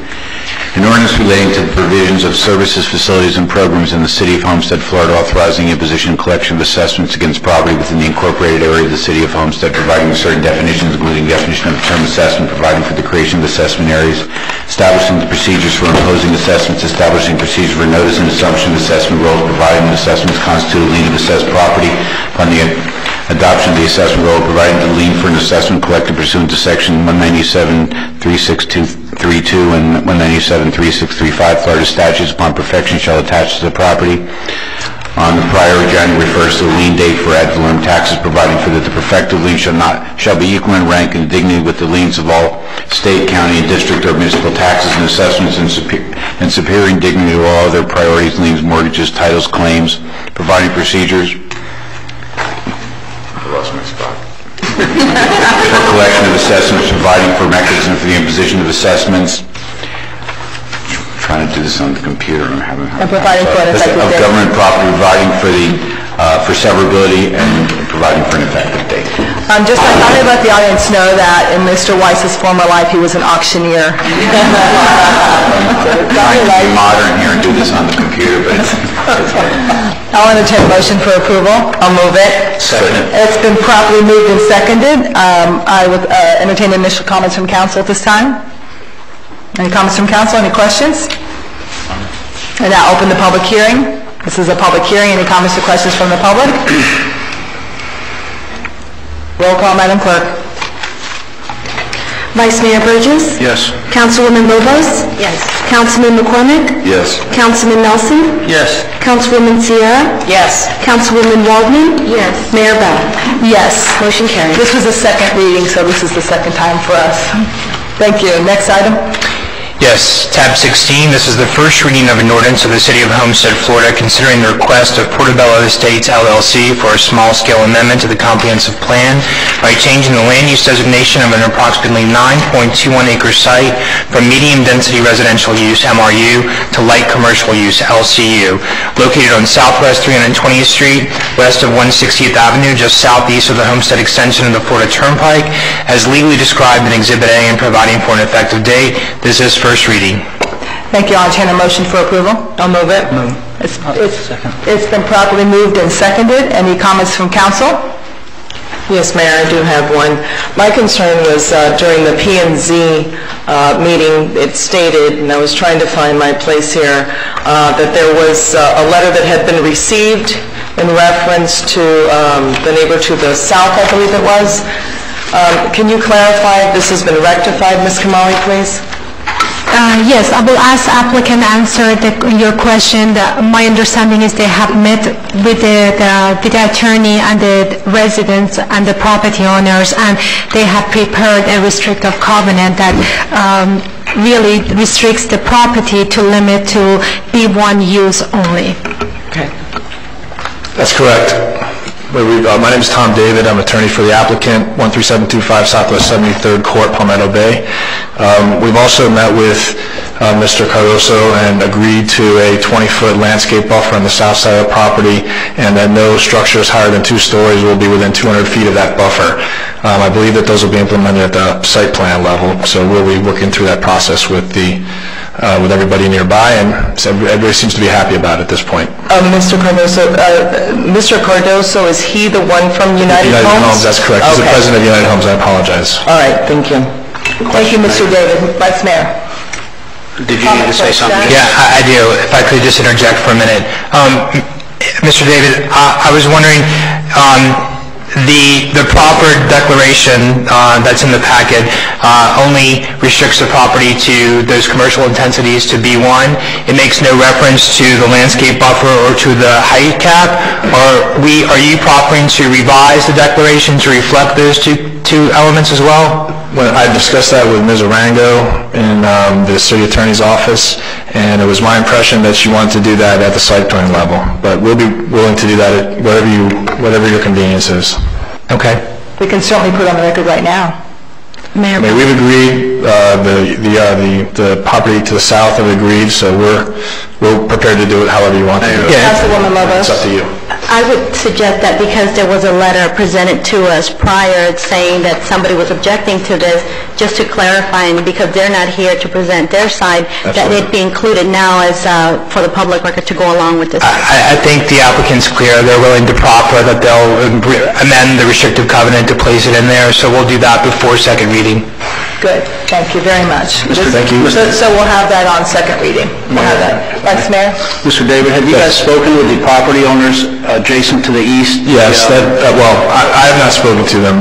An ordinance relating to the provisions of services, facilities, and programs in the City of Homestead, Florida, authorizing the imposition and collection of assessments against property within the incorporated area of the City of Homestead, providing certain definitions, including definition of the term assessment, providing for the creation of assessment areas, establishing the procedures for imposing assessments, establishing procedures for notice and assumption of assessment roles, providing that assessments constitute a lien of assessed property upon the adoption of the assessment role, providing the lien for an assessment collected pursuant to Section 197-3632 and 197-3635 Florida statutes upon perfection shall attach to the property on the prior January 1st, the lien date for ad valorem taxes, providing for that the perfected lien shall be equal in rank and dignity with the liens of all state, county, and district or municipal taxes and assessments, and superior in dignity to all other priorities, liens, mortgages, titles, claims, providing procedures. I lost my spot. For collection of assessments, providing for mechanism for the imposition of assessments. I'm trying to do this on the computer. I'm providing for an effective date. Of government property, providing for severability and providing for an effective date. I thought I'd let the audience know that in Mr. Weiss's former life, he was an auctioneer. I'm trying to be modern here and do this on the computer, but it's I'll entertain a motion for approval. I'll move it. Second. It's been properly moved and seconded. I would entertain initial comments from council at this time. Any comments from council? Any questions? And now open the public hearing. This is a public hearing. Any comments or questions from the public? Roll call, Madam Clerk. Vice Mayor Burgess? Yes. Councilwoman Lobos? Yes. Councilman McCormick? Yes. Councilman Nelson? Yes. Councilwoman Sierra? Yes. Councilwoman Waldman? Yes. Mayor Bell? Yes. Motion carries. This was the second reading, so this is the second time for us. Thank you. Next item. Yes, tab 16, this is the first reading of an ordinance of the City of Homestead, Florida, considering the request of Portobello Estates, LLC for a small-scale amendment to the comprehensive plan by changing the land use designation of an approximately 9.21-acre site from medium-density residential use, MRU, to light commercial use, LCU, located on Southwest 320th Street, west of 160th Avenue, just southeast of the Homestead extension of the Florida Turnpike, as legally described in Exhibit A and providing for an effective date. This is first reading. Thank you. I'll entertain a motion for approval. I'll move it. It's been properly moved and seconded. Any comments from council? Yes, Mayor, I do have one. My concern was during the P&Z meeting, it stated, and I was trying to find my place here, that there was a letter that had been received in reference to the neighbor to the south, I believe it was. Can you clarify if this has been rectified, Ms. Kamali, please? Yes, I will ask applicant answer your question. My understanding is they have met with the attorney and the residents and the property owners, and they have prepared a restrictive covenant that really restricts the property to limit to B1 use only. Okay. That's correct. My name is Tom David. I'm attorney for the applicant, 13725 Southwest 73rd Court, Palmetto Bay. We've also met with Mr. Cardoso and agreed to a 20-foot landscape buffer on the south side of the property, and that no structures higher than 2 stories will be within 200 feet of that buffer. I believe that those will be implemented at the site plan level, so we'll be working through that process with everybody nearby, and everybody seems to be happy about it at this point. Mr. Cardoso, is he the one from United Homes? That's correct. He's the president of United Homes. I apologize. All right, thank you. Thank you, Mr. David. Vice Mayor. Did you need to say something? Yeah, I do. If I could just interject for a minute. Mr. David, I was wondering, the proper declaration that's in the packet only restricts the property to those commercial intensities to B1. It makes no reference to the landscape buffer or to the height cap. Are you proposing to revise the declaration to reflect those two elements as well? Well, I discussed that with Ms. Arango in the city attorney's office, and it was my impression that she wanted to do that at the site plan level. But we'll be willing to do that at whatever your convenience is. Okay. We can certainly put it on the record right now. Mayor, we've agreed. The property to the south have agreed, so we're prepared to do it however you want to do it. Councilwoman Lobos. It's up to you. I would suggest that because there was a letter presented to us prior saying that somebody was objecting to this, just to clarify, and because they're not here to present their side, that it be included now as for the public record to go along with this. I think the applicant's clear. They're willing to proffer that they'll amend the restrictive covenant to place it in there, so we'll do that before second reading. Good. Thank you very much. Thank you. So we'll have that on second reading. We'll have that. Vice Mayor? Mr. David, have you guys spoken with the property owners adjacent to the east? Yes. I have not spoken to them.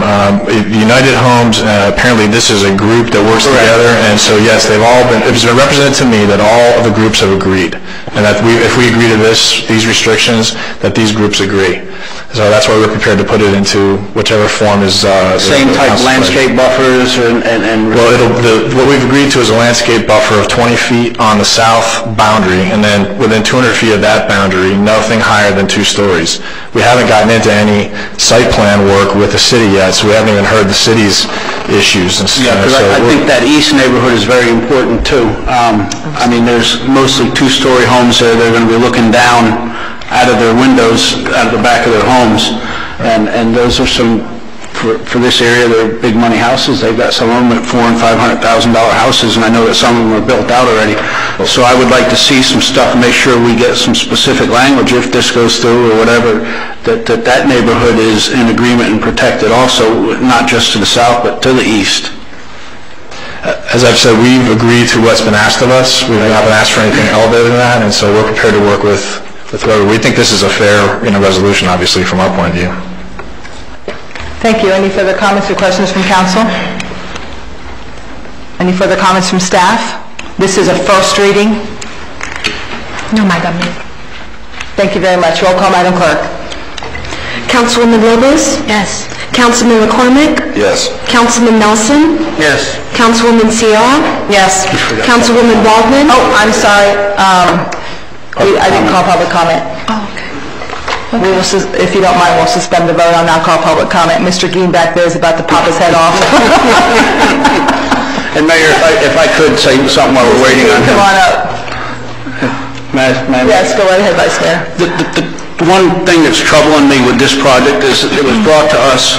United Homes, apparently this is a group that works together, and so yes, it's been represented to me that all of the groups have agreed, and that if we agree to these restrictions, that these groups agree. So that's why we're prepared to put it into whichever form is... Same type of landscape buffers and... Well, what we've agreed to is a landscape buffer of 20 feet on the south boundary, and then within 200 feet of that boundary, nothing higher than 2 stories. We haven't gotten into any site plan work with the city yet, so we haven't even heard the city's issues. Yeah, because I think that east neighborhood is very important too. I mean, there's mostly 2-story homes there. They're going to be looking down out of their windows, out of the back of their homes, and those are some... For this area, they're big money houses. They've got some of them at $400,000 and $500,000 houses, and I know that some of them are built out already. So I would like to see some stuff, make sure we get some specific language if this goes through or whatever, that neighborhood is in agreement and protected also, not just to the south, but to the east. As I've said, we've agreed to what's been asked of us. We have not been asked for anything elevated than that, and so we're prepared to work with whoever. We think this is a fair resolution, obviously, from our point of view. Thank you. Any further comments or questions from council? Any further comments from staff? This is a first reading. No, Madam Mayor. Thank you very much. Roll call, Madam Clerk. Councilwoman Lobos? Yes. Councilman McCormick? Yes. Councilman Nelson? Yes. Councilwoman Sierra? Yes. Councilwoman Waldman? Oh, I'm sorry. I didn't call public comment. Oh, okay. If you don't mind, we'll suspend the vote on not call public comment. Mr. Geen back there is about to pop his head off. And Mayor, if I could say something while we're waiting on him. Come on up. Yes, go right ahead, Vice Mayor. The one thing that's troubling me with this project is it was brought to us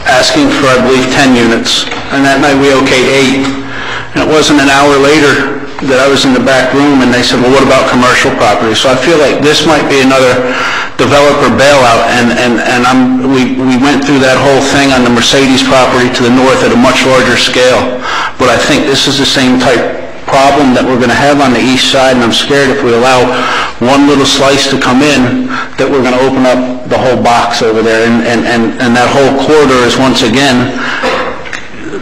asking for, I believe, 10 units, and that night we okayed 8. And it wasn't an hour later that I was in the back room, and they said, well, what about commercial property? So I feel like this might be another developer bailout, and we went through that whole thing on the Mercedes property to the north at a much larger scale. But I think this is the same type problem that we're going to have on the east side, and I'm scared if we allow one little slice to come in, that we're going to open up the whole box over there, and that whole corridor is once again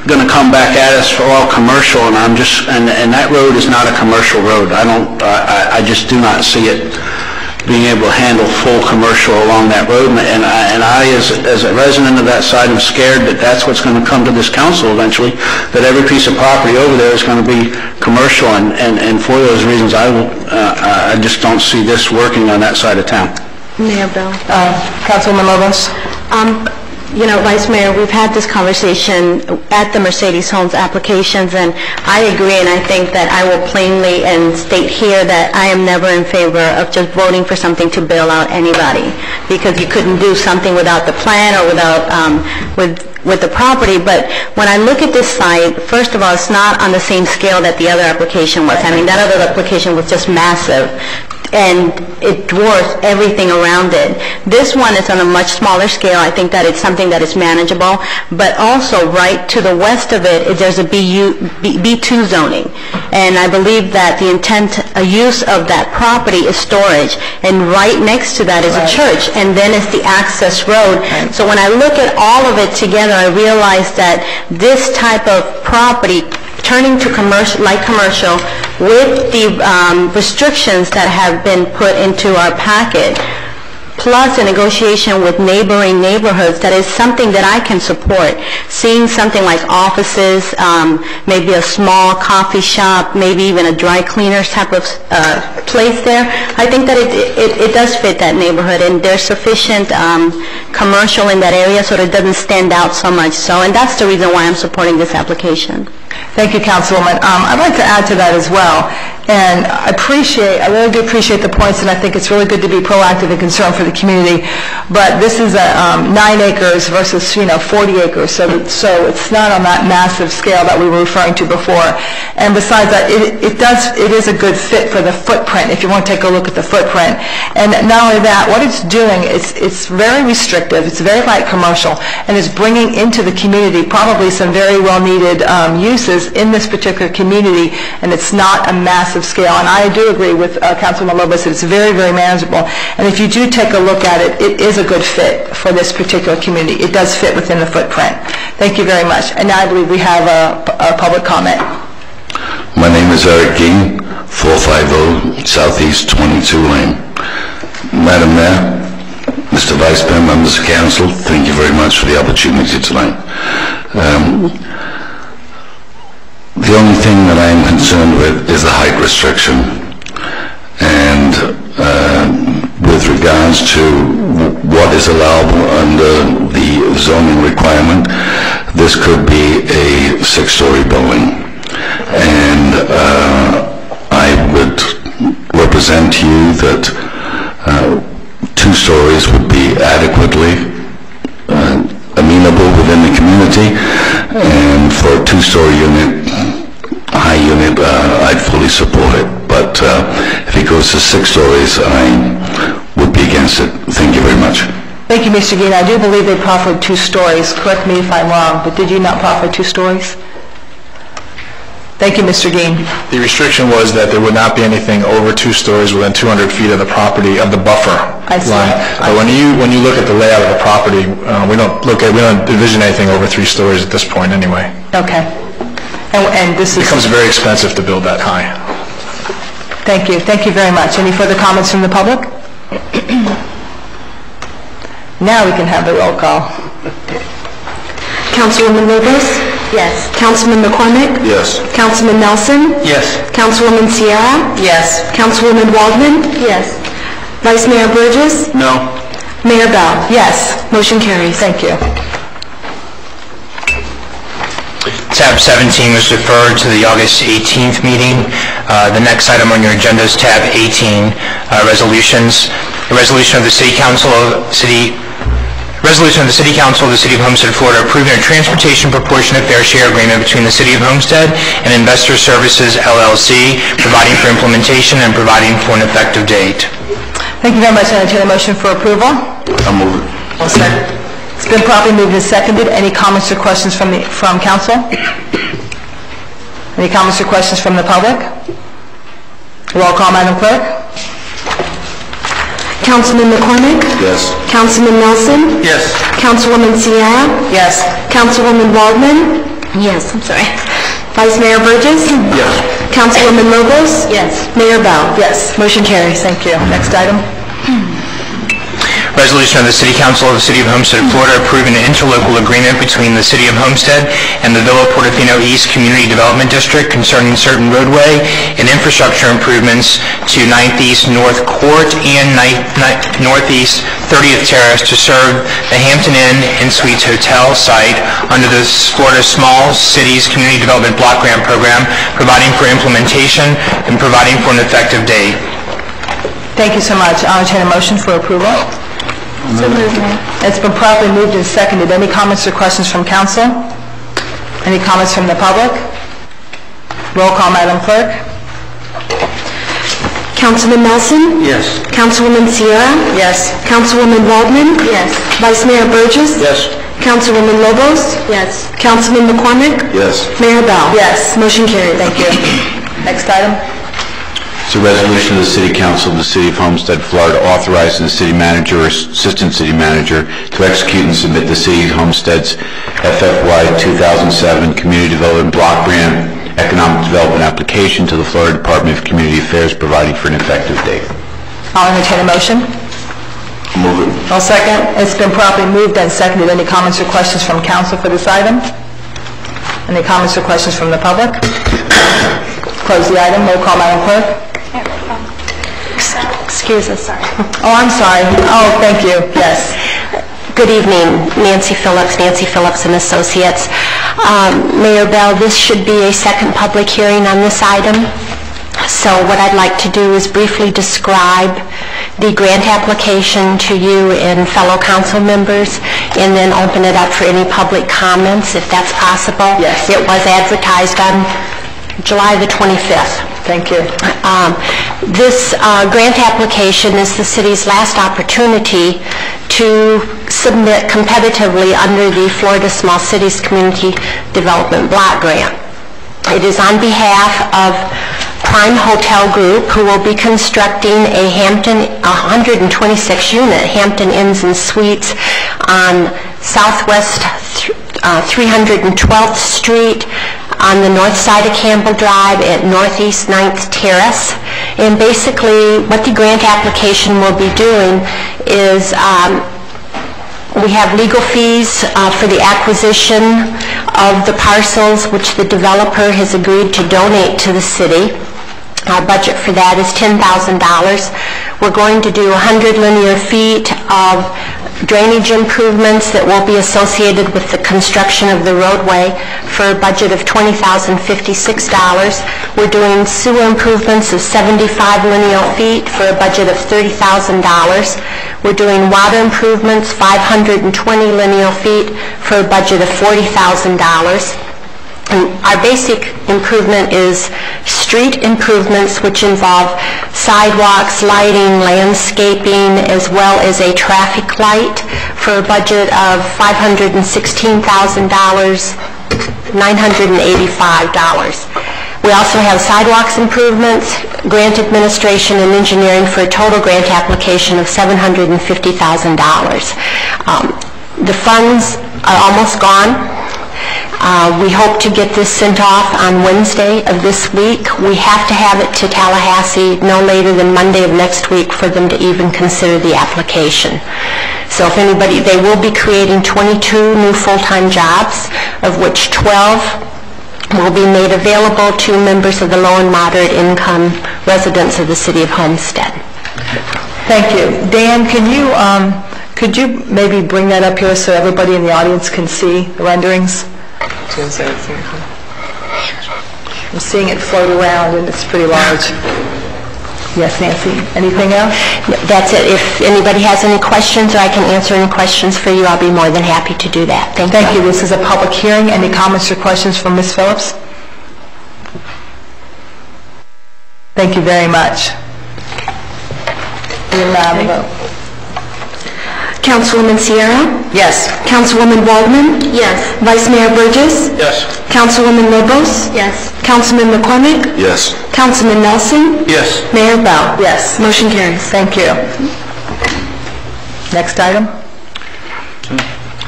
going to come back at us for all commercial, and and that road is not a commercial road. I just do not see it being able to handle full commercial along that road, and I as a resident of that side, am scared that that's what's going to come to this council eventually, that every piece of property over there is going to be commercial, and for those reasons, I just don't see this working on that side of town. Mayor Bell. Councilwoman Lobos? You know, Vice Mayor, we've had this conversation at the Mercedes Homes applications, and I agree, and I think that I will plainly and state here that I am never in favor of just voting for something to bail out anybody, because you couldn't do something without the plan or without, with the property. But when I look at this site, first of all, it's not on the same scale that the other application was. I mean, that other application was just massive, and it dwarfs everything around it. This one is on a much smaller scale. I think that it's something that is manageable, but also right to the west of it, there's a B2 zoning, and I believe that the use of that property is storage, and right next to that is a church, and then it's the access road. So when I look at all of it together, I realize that this type of property turning to light commercial with the restrictions that have been put into our packet, plus a negotiation with neighboring neighborhoods, that is something that I can support. Seeing something like offices, maybe a small coffee shop, maybe even a dry cleaners type of place there, I think that it does fit that neighborhood, and there's sufficient commercial in that area so that it doesn't stand out so much. So, and that's the reason why I'm supporting this application. Thank you, Councilwoman. I'd like to add to that as well. And I really do appreciate the points, and I think it's really good to be proactive and concerned for the community. But this is 9 acres versus 40 acres, so it's not on that massive scale that we were referring to before. And besides that, it is a good fit for the footprint, if you want to take a look at the footprint. And not only that, what it's doing, it's very restrictive, it's very light commercial, and it's bringing into the community probably some very well-needed uses in this particular community, and it's not a massive scale. And I do agree with Councilman Lobos that it's very, very manageable. And if you do take a look at it, it is a good fit for this particular community. It does fit within the footprint. Thank you very much. And now I believe we have a public comment. My name is Eric Ging, 450 Southeast 22 Lane. Madam Mayor, Mr. Vice Mayor, members of council, thank you very much for the opportunity tonight. The only thing that I am concerned with is the height restriction, and with regards to what is allowable under the zoning requirement, this could be a 6-story building, and I would represent to you that 2 stories would be adequately amenable within the community, and for a 2-story unit, high unit, I'd fully support it. But if it goes to 6 stories, I would be against it. Thank you very much. Thank you, Mr. Geen. I do believe they proffered 2 stories. Correct me if I'm wrong, but did you not proffer 2 stories? Thank you, Mr. Geen. The restriction was that there would not be anything over 2 stories within 200 feet of the property, of the buffer line. But when you look at the layout of the property, we don't envision anything over 3 stories at this point anyway. Okay. And this It becomes very expensive to build that high. Thank you. Thank you very much. Any further comments from the public? Now we can have the roll call. Councilwoman Lobos? Yes. Councilman McCormick? Yes. Councilman Nelson? Yes. Councilwoman Sierra? Yes. Councilwoman Waldman? Yes. Vice Mayor Burgess? No. Mayor Bell? Yes. Motion carries. Thank you. Tab 17 was deferred to the August 18th meeting. The next item on your agenda is tab 18, resolutions. A resolution of the City Council of City Resolution of the City Council of the City of Homestead, Florida, approving a transportation proportionate fair share agreement between the City of Homestead and Investor Services, LLC, providing for implementation and providing for an effective date. Thank you very much. I entertain a motion for approval. I'll move it. I'll second. It's been properly moved and seconded. Any comments or questions from council? Any comments or questions from the public? Roll call, Madam Clerk. Councilman McCormick? Yes. Councilman Nelson? Yes. Councilwoman Sierra? Yes. Councilwoman Waldman? Yes, I'm sorry. Vice Mayor Burgess? Yes. Councilwoman Lobos? Yes. Mayor Bell? Yes. Motion carries. Thank you. Next item. Resolution of the City Council of the City of Homestead, Florida, approving an interlocal agreement between the City of Homestead and the Villa Portofino East Community Development District concerning certain roadway and infrastructure improvements to 9th East North Court and Northeast 30th Terrace to serve the Hampton Inn and Suites Hotel site under the Florida Small Cities Community Development Block Grant Program, providing for implementation and providing for an effective date. Thank you so much. I'll entertain a motion for approval. So moved, Mayor. It's been properly moved and seconded. Any comments or questions from council? Any comments from the public? Roll call, Madam Clerk. Councilman Nelson? Yes. Councilwoman Sierra? Yes. Councilwoman Waldman? Yes. Vice Mayor Burgess? Yes. Councilwoman Lobos? Yes. Councilman McCormick? Yes. Mayor Bell? Yes. Motion carried. Thank you. Next item. It's a resolution of the City Council of the City of Homestead, Florida, authorizing the city manager or assistant city manager to execute and submit the City of Homestead's FFY 2007 Community Development Block Grant Economic Development Application to the Florida Department of Community Affairs, providing for an effective date. I'll entertain a motion. Move it. I'll second. It's been properly moved and seconded. Any comments or questions from council for this item? Any comments or questions from the public? Close the item. Roll call, Madam Clerk. Excuse us, sorry. Oh, I'm sorry. Oh, thank you. Yes. Good evening, Nancy Phillips and Associates. Mayor Bell, this should be a second public hearing on this item. So what I'd like to do is briefly describe the grant application to you and fellow council members, and then open it up for any public comments, if that's possible. Yes. It was advertised on July the 25th. Thank you. This grant application is the city's last opportunity to submit competitively under the Florida Small Cities Community Development Block Grant. It is on behalf of Prime Hotel Group, who will be constructing a 126-unit Hampton Inns and Suites on Southwest 312th Street, on the north side of Campbell Drive at Northeast 9th Terrace. And basically what the grant application will be doing is we have legal fees for the acquisition of the parcels which the developer has agreed to donate to the city. Our budget for that is $10,000. We're going to do 100 linear feet of drainage improvements that will be associated with the construction of the roadway for a budget of $20,056. We're doing sewer improvements of 75 linear feet for a budget of $30,000. We're doing water improvements, 520 linear feet for a budget of $40,000. And our basic improvement is street improvements, which involve sidewalks, lighting, landscaping, as well as a traffic light for a budget of $516,985. We also have sidewalks improvements, grant administration and engineering for a total grant application of $750,000. The funds are almost gone. We hope to get this sent off on Wednesday of this week. We have to have it to Tallahassee no later than Monday of next week for them to even consider the application. So if anybody, they will be creating 22 new full-time jobs, of which 12 will be made available to members of the low and moderate income residents of the city of Homestead. Thank you. Dan, could you maybe bring that up here so everybody in the audience can see the renderings? I'm seeing it float around and it's pretty large. Yes, Nancy. Anything else? That's it. If anybody has any questions, or I can answer any questions for you, I'll be more than happy to do that. Thank you. Thank you. This is a public hearing. Any comments or questions from Ms. Phillips? Thank you very much. We'll now have a vote. Councilwoman Sierra? Yes. Councilwoman Waldman? Yes. Vice Mayor Burgess? Yes. Councilwoman Lobos? Yes. Councilman McCormick? Yes. Councilman Nelson? Yes. Mayor Bell? Yes. Motion carries. Thank you. Next item.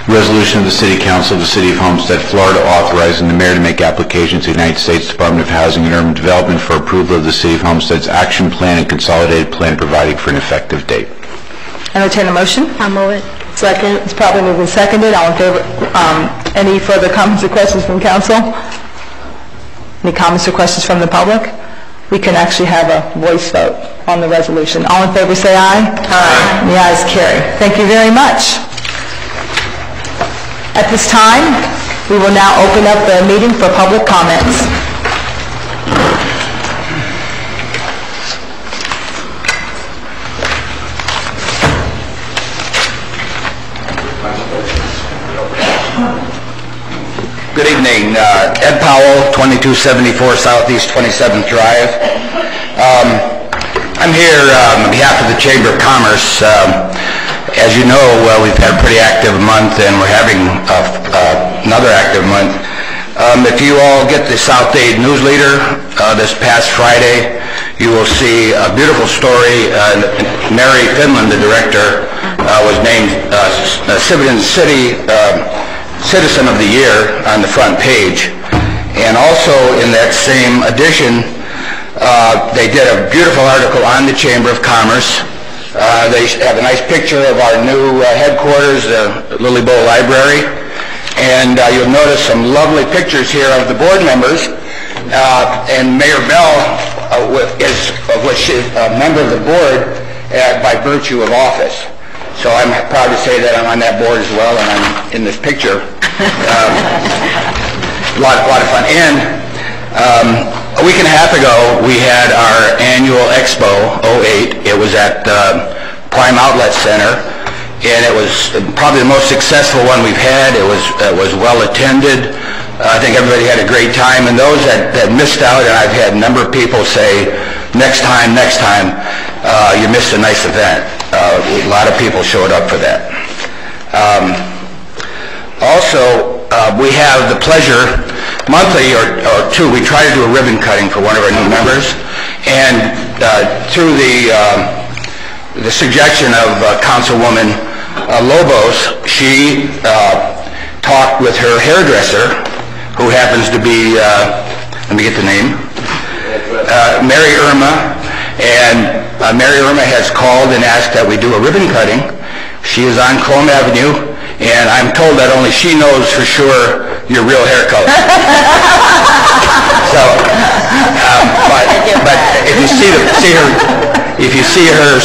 Resolution of the City Council of the City of Homestead, Florida, authorizing the mayor to make application to the United States Department of Housing and Urban Development for approval of the City of Homestead's action plan and consolidated plan providing for an effective date. Entertain a motion. I'll move it. Second. It's probably moved and seconded. All in favor? Any further comments or questions from council? Any comments or questions from the public? We can actually have a voice vote on the resolution. All in favor say aye. Aye. The ayes carry. Thank you very much. At this time, we will now open up the meeting for public comments. Good evening. Ed Powell, 2274 Southeast 27th Drive. I'm here on behalf of the Chamber of Commerce. As you know, we've had a pretty active month, and we're having another active month. If you all get the South Dade newsletter this past Friday, you will see a beautiful story. Mary Finland, the director, was named Citizen of the Year on the front page. And also in that same edition, they did a beautiful article on the Chamber of Commerce. They have a nice picture of our new headquarters, the Lily Bowl Library. And you'll notice some lovely pictures here of the board members. And Mayor Bell is a member of the board by virtue of office. So I'm proud to say that I'm on that board as well, and I'm in this picture. A lot of fun. And a week and a half ago, we had our annual Expo 08. It was at Prime Outlet Center, and it was probably the most successful one we've had. It was well attended. I think everybody had a great time, and those that missed out, and I've had a number of people say, next time, you missed a nice event. A lot of people showed up for that. Also, we have the pleasure, monthly or two, we try to do a ribbon cutting for one of our new members, and through the suggestion of Councilwoman Lobos, she talked with her hairdresser, who happens to be, let me get the name, Mary Irma, and Mary Irma has called and asked that we do a ribbon cutting. She is on Chrome Avenue, and I'm told that only she knows for sure your real hair color. So, but if you see her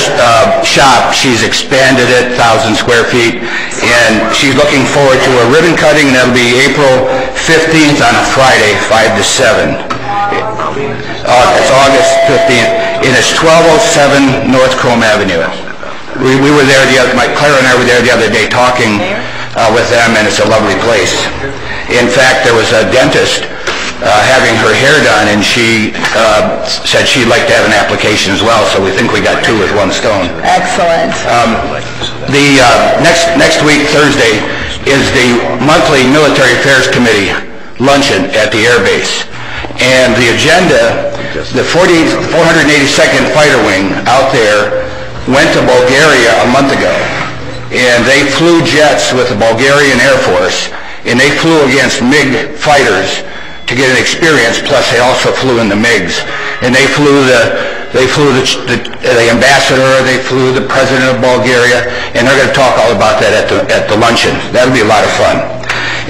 shop, she's expanded it 1,000 square feet, and she's looking forward to a ribbon cutting, and that'll be April 15th on a Friday, 5 to 7. It's August 15th, and it's 1207 North Chrome Avenue. We were there Clara and I were there the other day talking with them, and it's a lovely place. In fact, there was a dentist having her hair done, and she said she'd like to have an application as well, so we think we got two with one stone. Excellent. The next week, Thursday, is the monthly Military Affairs Committee luncheon at the Air Base. And the agenda, the 482nd Fighter Wing out there went to Bulgaria a month ago, and they flew jets with the Bulgarian Air Force, and they flew against MiG fighters to get an experience, plus they also flew in the MiGs. And they flew the ambassador, they flew the president of Bulgaria, and they're going to talk all about that at the luncheon. That'll be a lot of fun.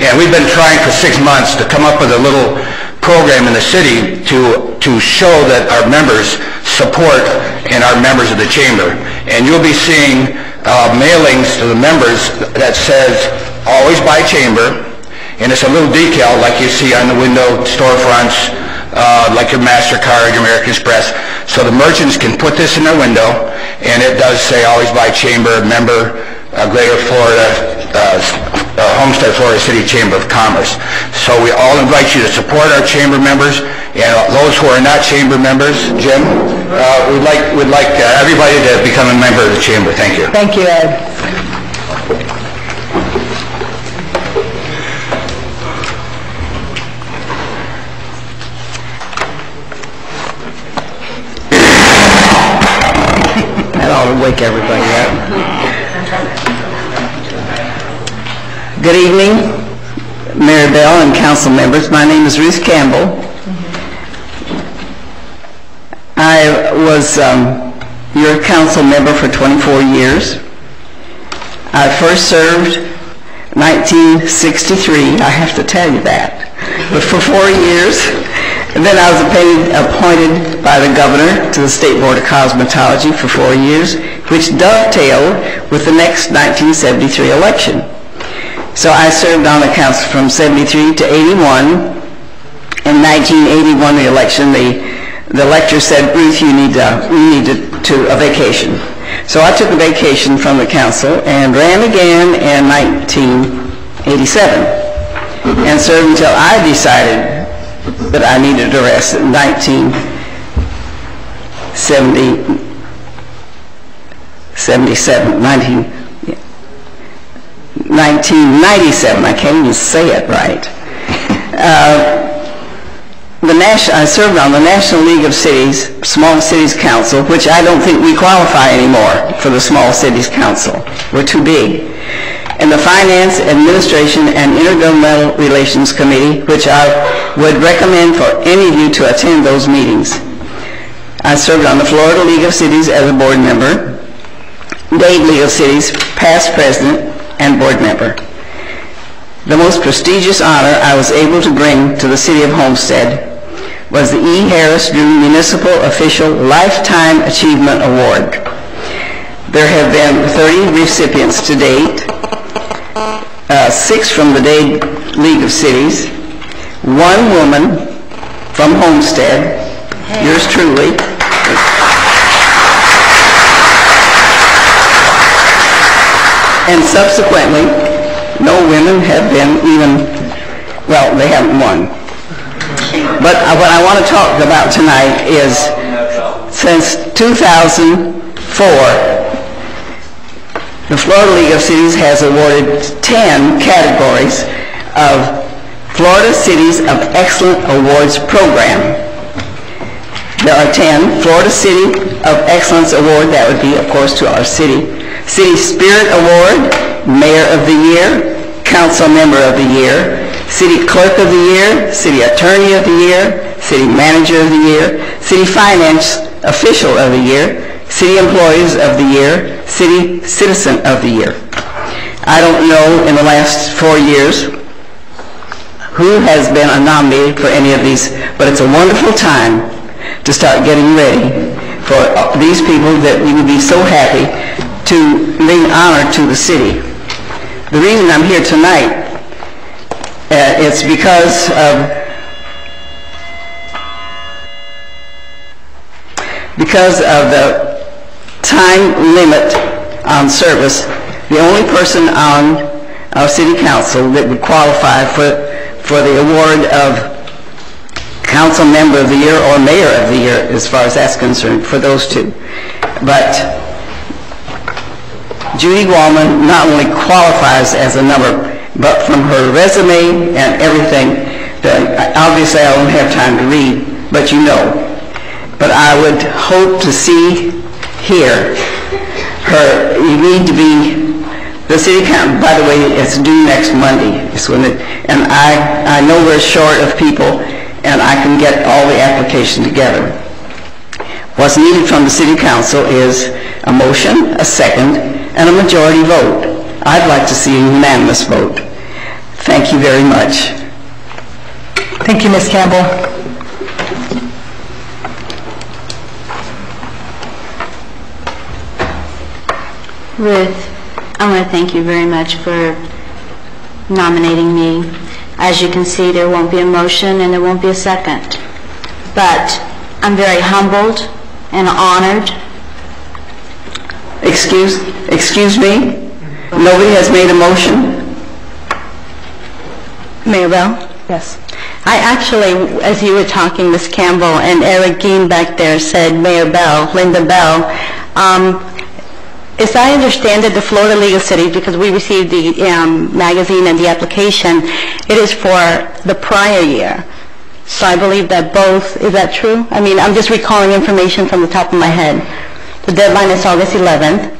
And we've been trying for 6 months to come up with a little program in the city to show that our members support and are members of the chamber. And you'll be seeing mailings to the members that says, always buy chamber, and it's a little decal like you see on the window storefronts, like your MasterCard, your American Express. So the merchants can put this in their window, and it does say always buy chamber, member, Greater Florida, Homestead, Florida City Chamber of Commerce. So we all invite you to support our chamber members, and those who are not chamber members, Jim, we'd like everybody to become a member of the chamber. Thank you. Thank you, Ed. That ought to wake everybody up. Good evening, Mayor Bell and council members. My name is Ruth Campbell. I was your council member for 24 years. I first served 1963, I have to tell you that, but for 4 years. And then I was appointed by the governor to the State Board of Cosmetology for 4 years, which dovetailed with the next 1973 election. So I served on the council from 73 to 81. In 1981, the election, the elector said, Ruth, you need a vacation. So I took a vacation from the council and ran again in 1987 and served until I decided that I needed a rest in 1997. I can't even say it right. I served on the National League of Cities, Small Cities Council, which I don't think we qualify anymore for the Small Cities Council. We're too big. And the Finance, Administration, and Intergovernmental Relations Committee, which I would recommend for any of you to attend those meetings. I served on the Florida League of Cities as a board member, Dade League of Cities, past president, and board member. The most prestigious honor I was able to bring to the city of Homestead was the E. Harris Drew Municipal Official Lifetime Achievement Award. There have been 30 recipients to date, 6 from the Dade League of Cities, 1 woman from Homestead, yours truly, and subsequently, no women have been even, well, they haven't won. But what I want to talk about tonight is, since 2004, the Florida League of Cities has awarded 10 categories of Florida Cities of Excellent Awards program. There are 10. Florida City of Excellence Award, that would be, of course, to our city. City Spirit Award, Mayor of the Year, Council Member of the Year, City Clerk of the Year, City Attorney of the Year, City Manager of the Year, City Finance Official of the Year, City Employees of the Year, City Citizen of the Year. I don't know in the last 4 years who has been nominated for any of these, but it's a wonderful time to start getting ready for these people that we would be so happy to bring honor to the city. The reason I'm here tonight is because of the time limit on service. The only person on our city council that would qualify for the award of Council Member of the Year or Mayor of the Year, as far as that's concerned, for those two. But Judy Wallman not only qualifies as a number, but from her resume and everything, obviously I don't have time to read, but you know. But I would hope to see here her, you need to be, the city council, by the way, it's due next Monday. And I know we're short of people, and I can get all the application together. What's needed from the city council is a motion, a second, and a majority vote. I'd like to see a unanimous vote. Thank you very much. Thank you, Ms. Campbell. Ruth, I want to thank you very much for nominating me. As you can see, there won't be a motion and there won't be a second. but I'm very humbled and honored. Excuse me? Nobody has made a motion? Mayor Bell? Yes. I actually, as you were talking, Ms. Campbell, and Eric Gein back there said Mayor Bell, Linda Bell. As I understand it, the Florida League of Cities, because we received the magazine and the application, it is for the prior year. So I believe that both, is that true? I mean, I'm just recalling information from the top of my head. The deadline is August 11th.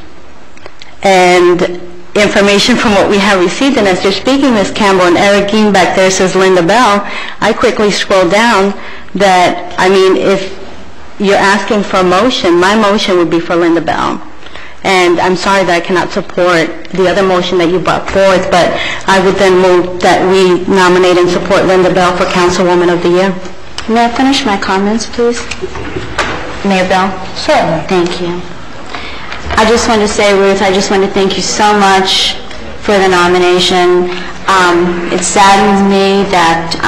And information from what we have received, and as you're speaking, Ms. Campbell, and Eric Gein back there says Linda Bell, I quickly scrolled down that, I mean, if you're asking for a motion, my motion would be for Linda Bell. And I'm sorry that I cannot support the other motion that you brought forth, but I would then move that we nominate and support Linda Bell for Councilwoman of the Year. May I finish my comments, please? Mayor Bell? Certainly. Thank you. I just want to say, Ruth, I just want to thank you so much for the nomination. It saddens me that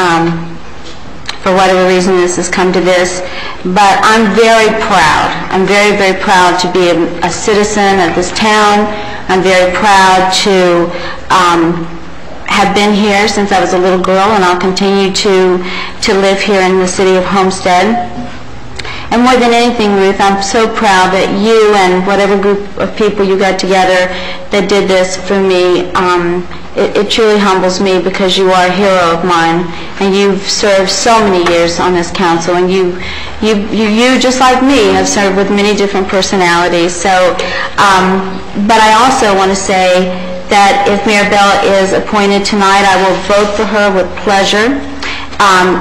for whatever reason this has come to this, but I'm very proud. I'm very, very proud to be a citizen of this town. I'm very proud to have been here since I was a little girl, and I'll continue to live here in the city of Homestead. And more than anything, Ruth, I'm so proud that you and whatever group of people you got together that did this for me, it truly humbles me because you are a hero of mine, and you've served so many years on this council, and you just like me, have served with many different personalities. So, but I also want to say that if Mayor Bell is appointed tonight, I will vote for her with pleasure.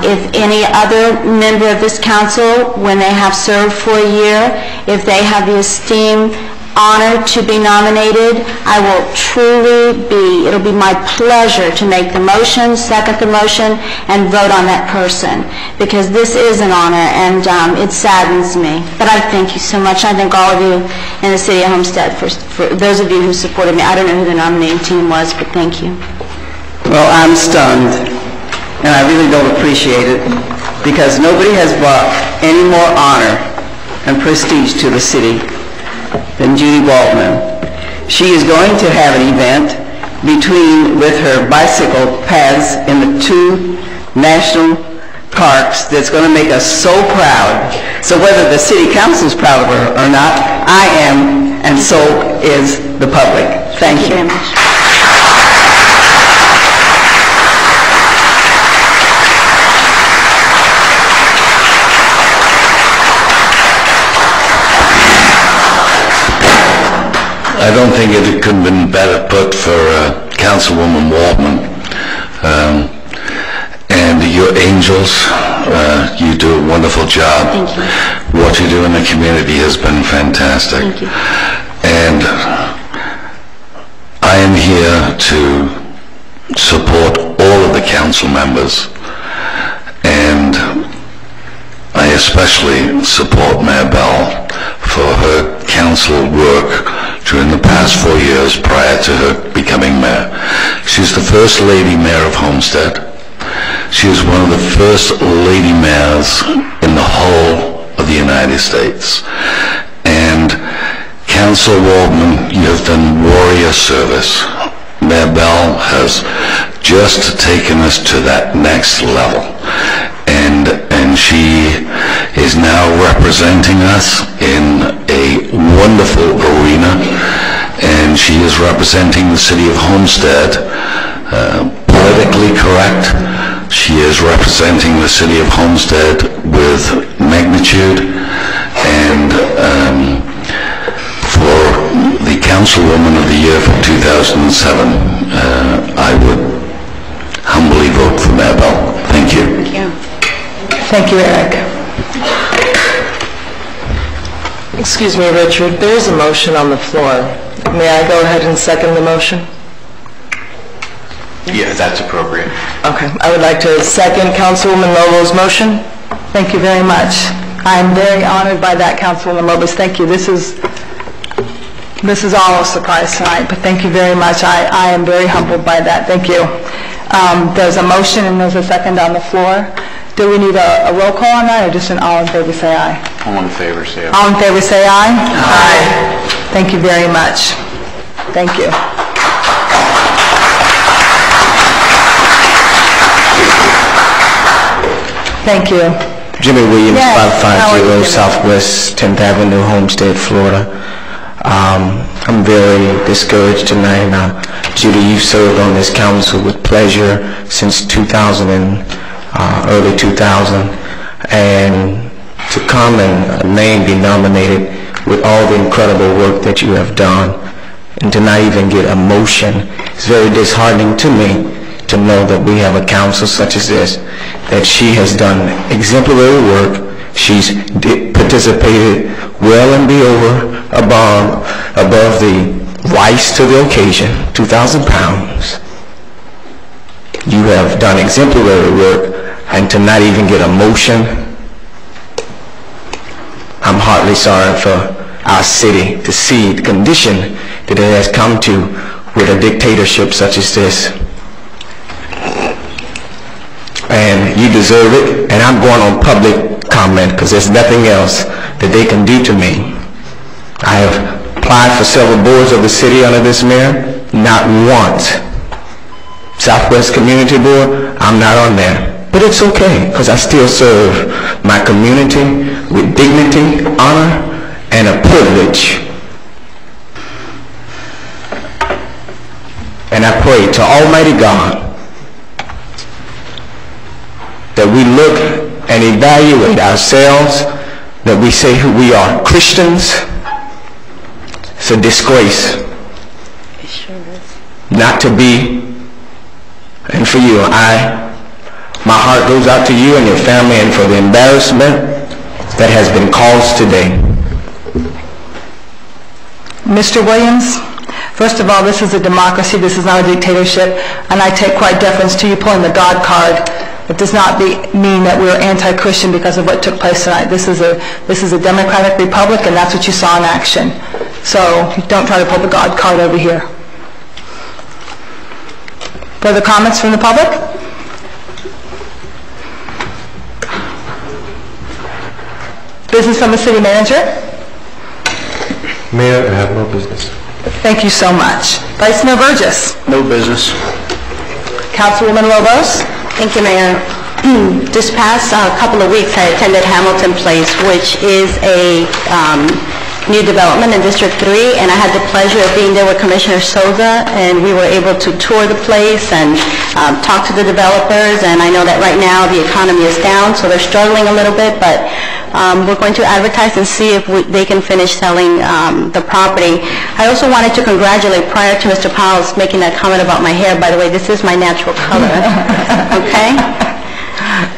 If any other member of this council, when they have served for a year, if they have the esteemed honor to be nominated, I will truly it'll be my pleasure to make the motion, second the motion, and vote on that person, because this is an honor, and it saddens me. But I thank you so much. I thank all of you in the city of Homestead for those of you who supported me. I don't know who the nominating team was, but thank you. Well, I'm stunned, and I really don't appreciate it, because nobody has brought any more honor and prestige to the city than Judy Waldman. She is going to have an event with her bicycle paths in the 2 national parks that's going to make us so proud. So whether the city council is proud of her or not, I am, and so is the public. Thank you. Very much. I don't think it could have been better put for Councilwoman Waldman. And your angels, you do a wonderful job. Thank you. What you do in the community has been fantastic. Thank you. And I am here to support all of the council members. And I especially support Mayor Bell for her council work during the past 4 years prior to her becoming mayor. She's the first lady mayor of Homestead. She is one of the first lady mayors in the whole of the United States. And Council Waldman, you have done warrior service. Mayor Bell has just taken us to that next level. And she is now representing us in a wonderful arena, and she is representing the city of Homestead politically correct. She is representing the city of Homestead with magnitude, and for the Councilwoman of the Year for 2007, I would humbly vote for Mayor Bell. Thank you. Thank you. Thank you, Eric. Excuse me, Richard, there is a motion on the floor. May I go ahead and second the motion? Yeah, that's appropriate. Okay. I would like to second Councilwoman Lobo's motion. Thank you very much. I'm very honored by that, Councilwoman Lobos. Thank you. This is all a surprise tonight, but thank you very much. I am very humbled by that. Thank you. There's a motion and there's a second on the floor. Do we need a roll call on that, or just an all in favor say aye? All in favor, say aye. All in favor say aye? Aye. Thank you very much. Thank you. Thank you. Jimmy Williams, Yes, how are you, 550 Jimmy? Southwest 10th Avenue, Homestead, Florida. I'm very discouraged tonight. Judy, you've served on this council with pleasure since 2000 and early 2000, and to come and a name be nominated with all the incredible work that you have done, and to not even get a motion, is very disheartening to me to know that we have a council such as this, that she has done exemplary work. She's participated well and above the rise to the occasion, 2,000 pounds. You have done exemplary work, and to not even get a motion, I'm heartily sorry for our city to see the condition that it has come to with a dictatorship such as this. And you deserve it, and I'm going on public comment because there's nothing else that they can do to me. I have applied for several boards of the city under this mayor, not once. Southwest Community Board, I'm not on there. But it's okay, because I still serve my community with dignity, honor, and a privilege. And I pray to Almighty God that we look and evaluate ourselves, that we say who we are. Christians, it's a disgrace not to be, and for you, my heart goes out to you and your family and for the embarrassment that has been caused today. Mr. Williams, first of all, this is a democracy, this is not a dictatorship, and I take quite deference to you pulling the God card. It does not mean that we're anti-Christian because of what took place tonight. This is a democratic republic, and that's what you saw in action. So don't try to pull the God card over here. Further comments from the public? Business from the city manager? Mayor, I have no business. Thank you so much. Vice Mayor Burgess? No business. Councilwoman Lobos? Thank you, Mayor. This past couple of weeks, I attended Hamilton Place, which is a new development in District 3, and I had the pleasure of being there with Commissioner Souza, and we were able to tour the place and talk to the developers, and I know that right now the economy is down, so they're struggling a little bit, but we're going to advertise and see if they can finish selling the property. I also wanted to congratulate, prior to Mr. Powell's making that comment about my hair, by the way, this is my natural color, okay?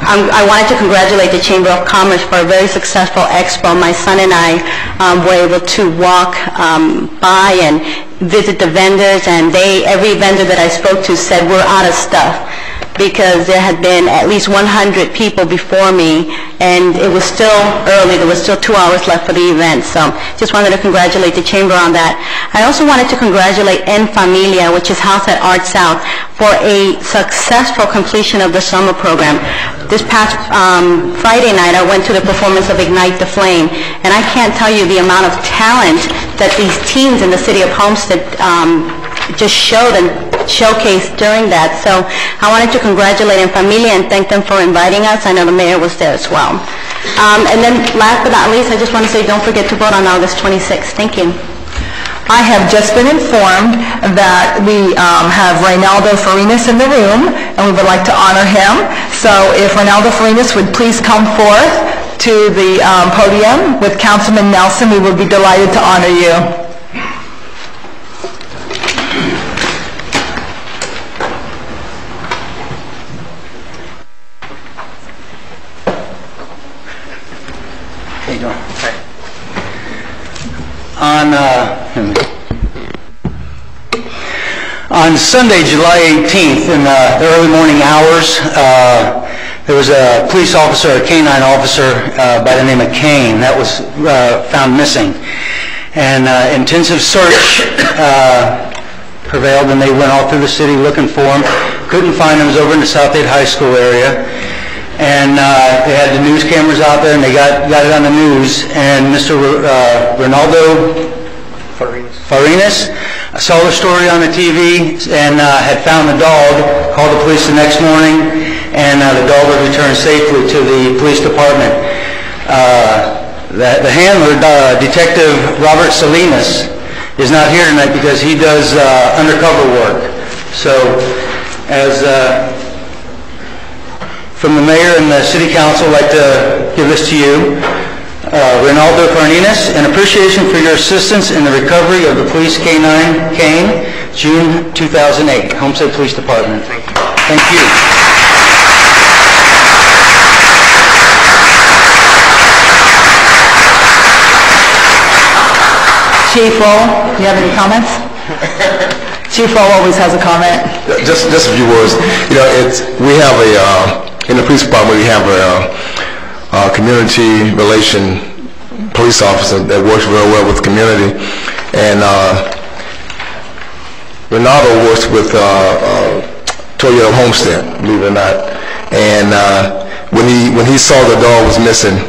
I wanted to congratulate the Chamber of Commerce for a very successful expo. My son and I were able to walk by and visit the vendors, and every vendor that I spoke to said we're out of stuff, because there had been at least 100 people before me, and it was still early. There was still 2 hours left for the event, so just wanted to congratulate the Chamber on that. I also wanted to congratulate En Familia, which is House at Art South, for a successful completion of the summer program. This past Friday night, I went to the performance of Ignite the Flame, and I can't tell you the amount of talent that these teens in the city of Homestead just showed and showcased during that. So I wanted to congratulate En Familia and thank them for inviting us. I know the mayor was there as well. And then last but not least, I just want to say don't forget to vote on August 26th. Thank you. I have just been informed that we have Reynaldo Farinas in the room, and we would like to honor him. So if Reynaldo Farinas would please come forth to the podium with Councilman Nelson, we would be delighted to honor you. How you doing? On Sunday, July 18th, in the early morning hours, there was a police officer, a canine officer by the name of Kane that was found missing. And intensive search prevailed, and they went all through the city looking for him. Couldn't find him. He was over in the South 8 High School area. and they had the news cameras out there, and they got it on the news, and Mr. Ronaldo Farinas saw the story on the TV and had found the dog, called the police the next morning, and the dog was returned safely to the police department. The handler, Detective Robert Salinas, is not here tonight because he does undercover work. So, as from the mayor and the city council, I'd like to give this to you. Ronaldo Farinas, in appreciation for your assistance in the recovery of the police K-9 cane, June 2008, Homestead Police Department. Thank you. Thank you. Chief Roll, do you have any comments? Chief Roll always has a comment. Just a few words. You know, we have in the police department, we have a community relation police officer that works very well with the community, and Ronaldo works with Toyota Homestead, believe it or not. And when he saw the dog was missing,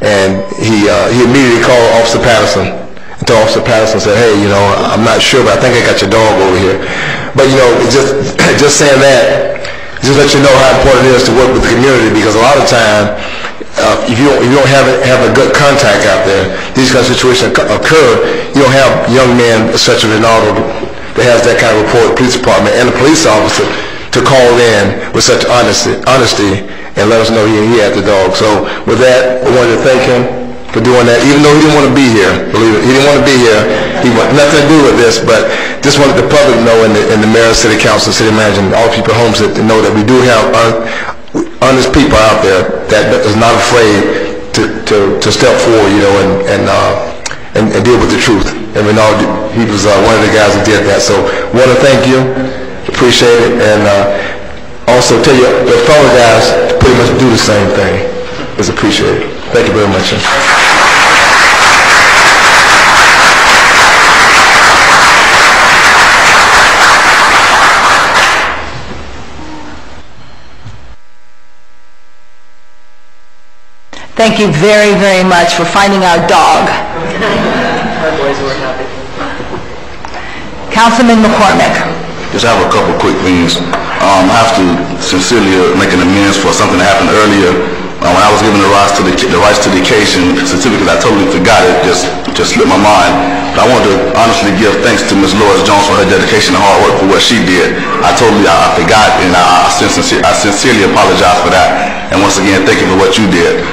and he immediately called Officer Patterson. And told Officer Patterson, said, "Hey, you know, I'm not sure, but I think I got your dog over here." But you know, just saying that, just let you know how important it is to work with the community, because a lot of time, if you don't have a good contact out there, these kind of situations occur. You don't have young men such as Ronaldo that has that kind of report to the police department and the police officer to call in with such honesty and let us know he had the dog. So with that, I wanted to thank him for doing that, even though he didn't want to be here. Believe it, he didn't want to be here. He wanted nothing to do with this, but just wanted the public to know, and the mayor, city council, city manager, and all people at Homestead to know that we do have honest people out there that is not afraid to step forward, you know, and deal with the truth. And Ronaldo, he was one of the guys that did that. So want to thank you, appreciate it, and also tell you the fellow guys to pretty much do the same thing. It's appreciated. Thank you very much. Thank you very, very much for finding our dog. Our boys were happy. Councilman McCormick. Just have a couple quick things. I have to sincerely make an amends for something that happened earlier. When I was given the rights to the education certificate, I totally forgot it. Just slipped my mind. But I want to honestly give thanks to Ms. Lois Jones for her dedication and hard work for what she did. I forgot, and I sincerely apologize for that. And once again, thank you for what you did.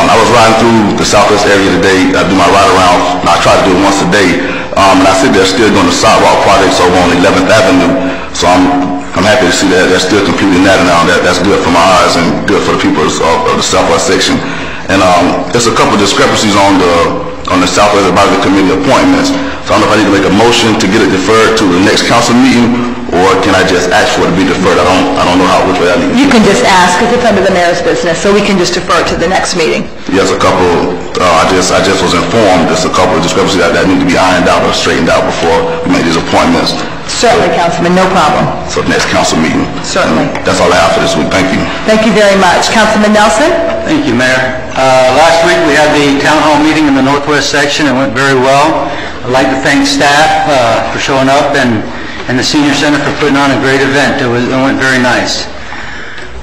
I was riding through the southwest area today. I do my ride around, and I try to do it once a day. And I see they're still doing the sidewalk projects over on 11th Avenue. So I'm happy to see that they're still completing that now. That's good for my eyes and good for the people of the southwest section. And there's a couple discrepancies on the southwest about the committee appointments. So I don't know if I need to make a motion to get it deferred to the next council meeting, or can I just ask for it to be deferred? I don't know which way I need to. You can just ask, because it's under the mayor's business, so we can just defer it to the next meeting. Yes, a couple. I just was informed there's a couple of discrepancies that need to be ironed out or straightened out before we make these appointments. Certainly, Councilman, no problem. So next council meeting. Certainly. That's all I have for this week. Thank you. Thank you very much. Councilman Nelson? Thank you, Mayor. Last week we had the town hall meeting in the northwest section. It went very well. I'd like to thank staff for showing up and the senior center for putting on a great event. It went very nice.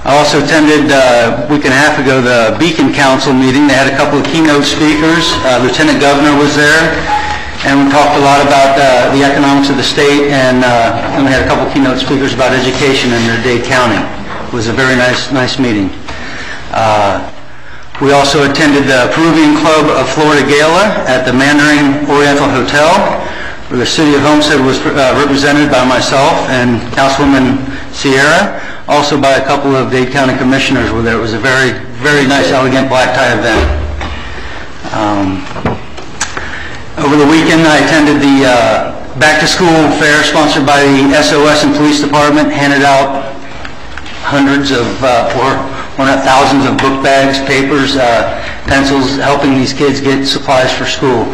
I also attended a week and a half ago the Beacon Council meeting. They had a couple of keynote speakers. Lieutenant Governor was there, and we talked a lot about the economics of the state, and we had a couple of keynote speakers about education in Dade County. It was a very nice meeting. We also attended the Peruvian Club of Florida Gala at the Mandarin Oriental Hotel, where the city of Homestead was represented by myself and Councilwoman Sierra, also by a couple of Dade County commissioners were there. It was a very, very nice, elegant black tie event. Over the weekend, I attended the back-to-school fair sponsored by the SOS and Police Department, handed out hundreds of, thousands of book bags, papers, pencils, helping these kids get supplies for school.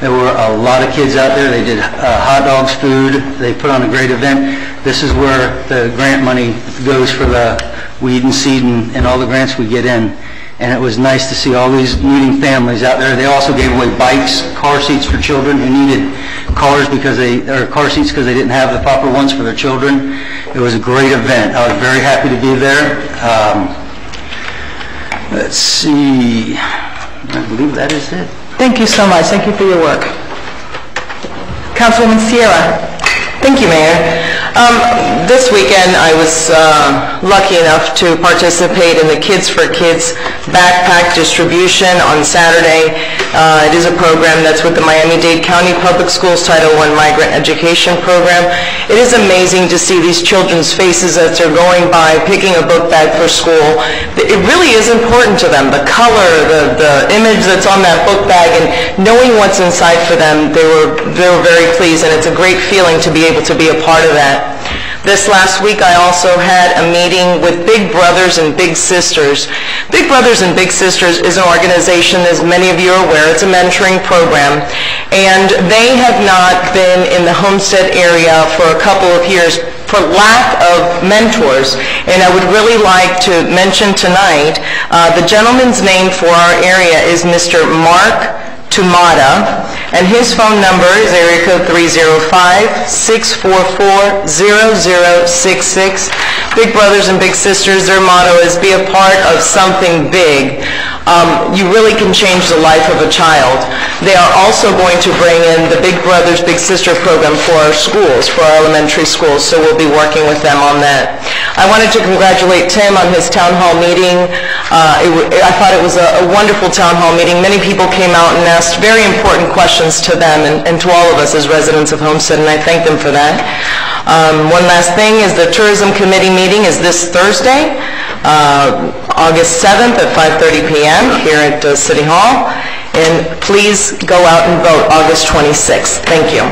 There were a lot of kids out there. They did hot dogs, food. They put on a great event. This is where the grant money goes for the weed and seed and all the grants we get in. And it was nice to see all these needing families out there. They also gave away bikes, car seats for children who needed car seats because they didn't have the proper ones for their children. It was a great event. I was very happy to be there. Let's see. I believe that is it. Thank you so much. Thank you for your work. Councilwoman Sierra. Thank you, Mayor. This weekend, I was lucky enough to participate in the Kids for Kids backpack distribution on Saturday. It is a program that's with the Miami-Dade County Public Schools Title I Migrant Education Program. It is amazing to see these children's faces as they're going by, picking a book bag for school. It really is important to them, the color, the image that's on that book bag, and knowing what's inside for them. They were very pleased, and it's a great feeling to be able to be a part of that. This last week, I also had a meeting with Big Brothers and Big Sisters. Big Brothers and Big Sisters is an organization, as many of you are aware. It's a mentoring program, and they have not been in the Homestead area for a couple of years for lack of mentors. And I would really like to mention tonight, the gentleman's name for our area is Mr. Mark Tumata, and his phone number is area code 305-644-0066. Big Brothers and Big Sisters, their motto is be a part of something big. You really can change the life of a child. They are also going to bring in the Big Brothers Big Sister program for our schools, for our elementary schools, so we'll be working with them on that. I wanted to congratulate Tim on his town hall meeting. I thought it was a wonderful town hall meeting. Many people came out and asked very important questions to them and to all of us as residents of Homestead, and I thank them for that. One last thing is the Tourism Committee meeting is this Thursday, August 7th at 5:30 p.m. here at City Hall. And please go out and vote August 26th. Thank you.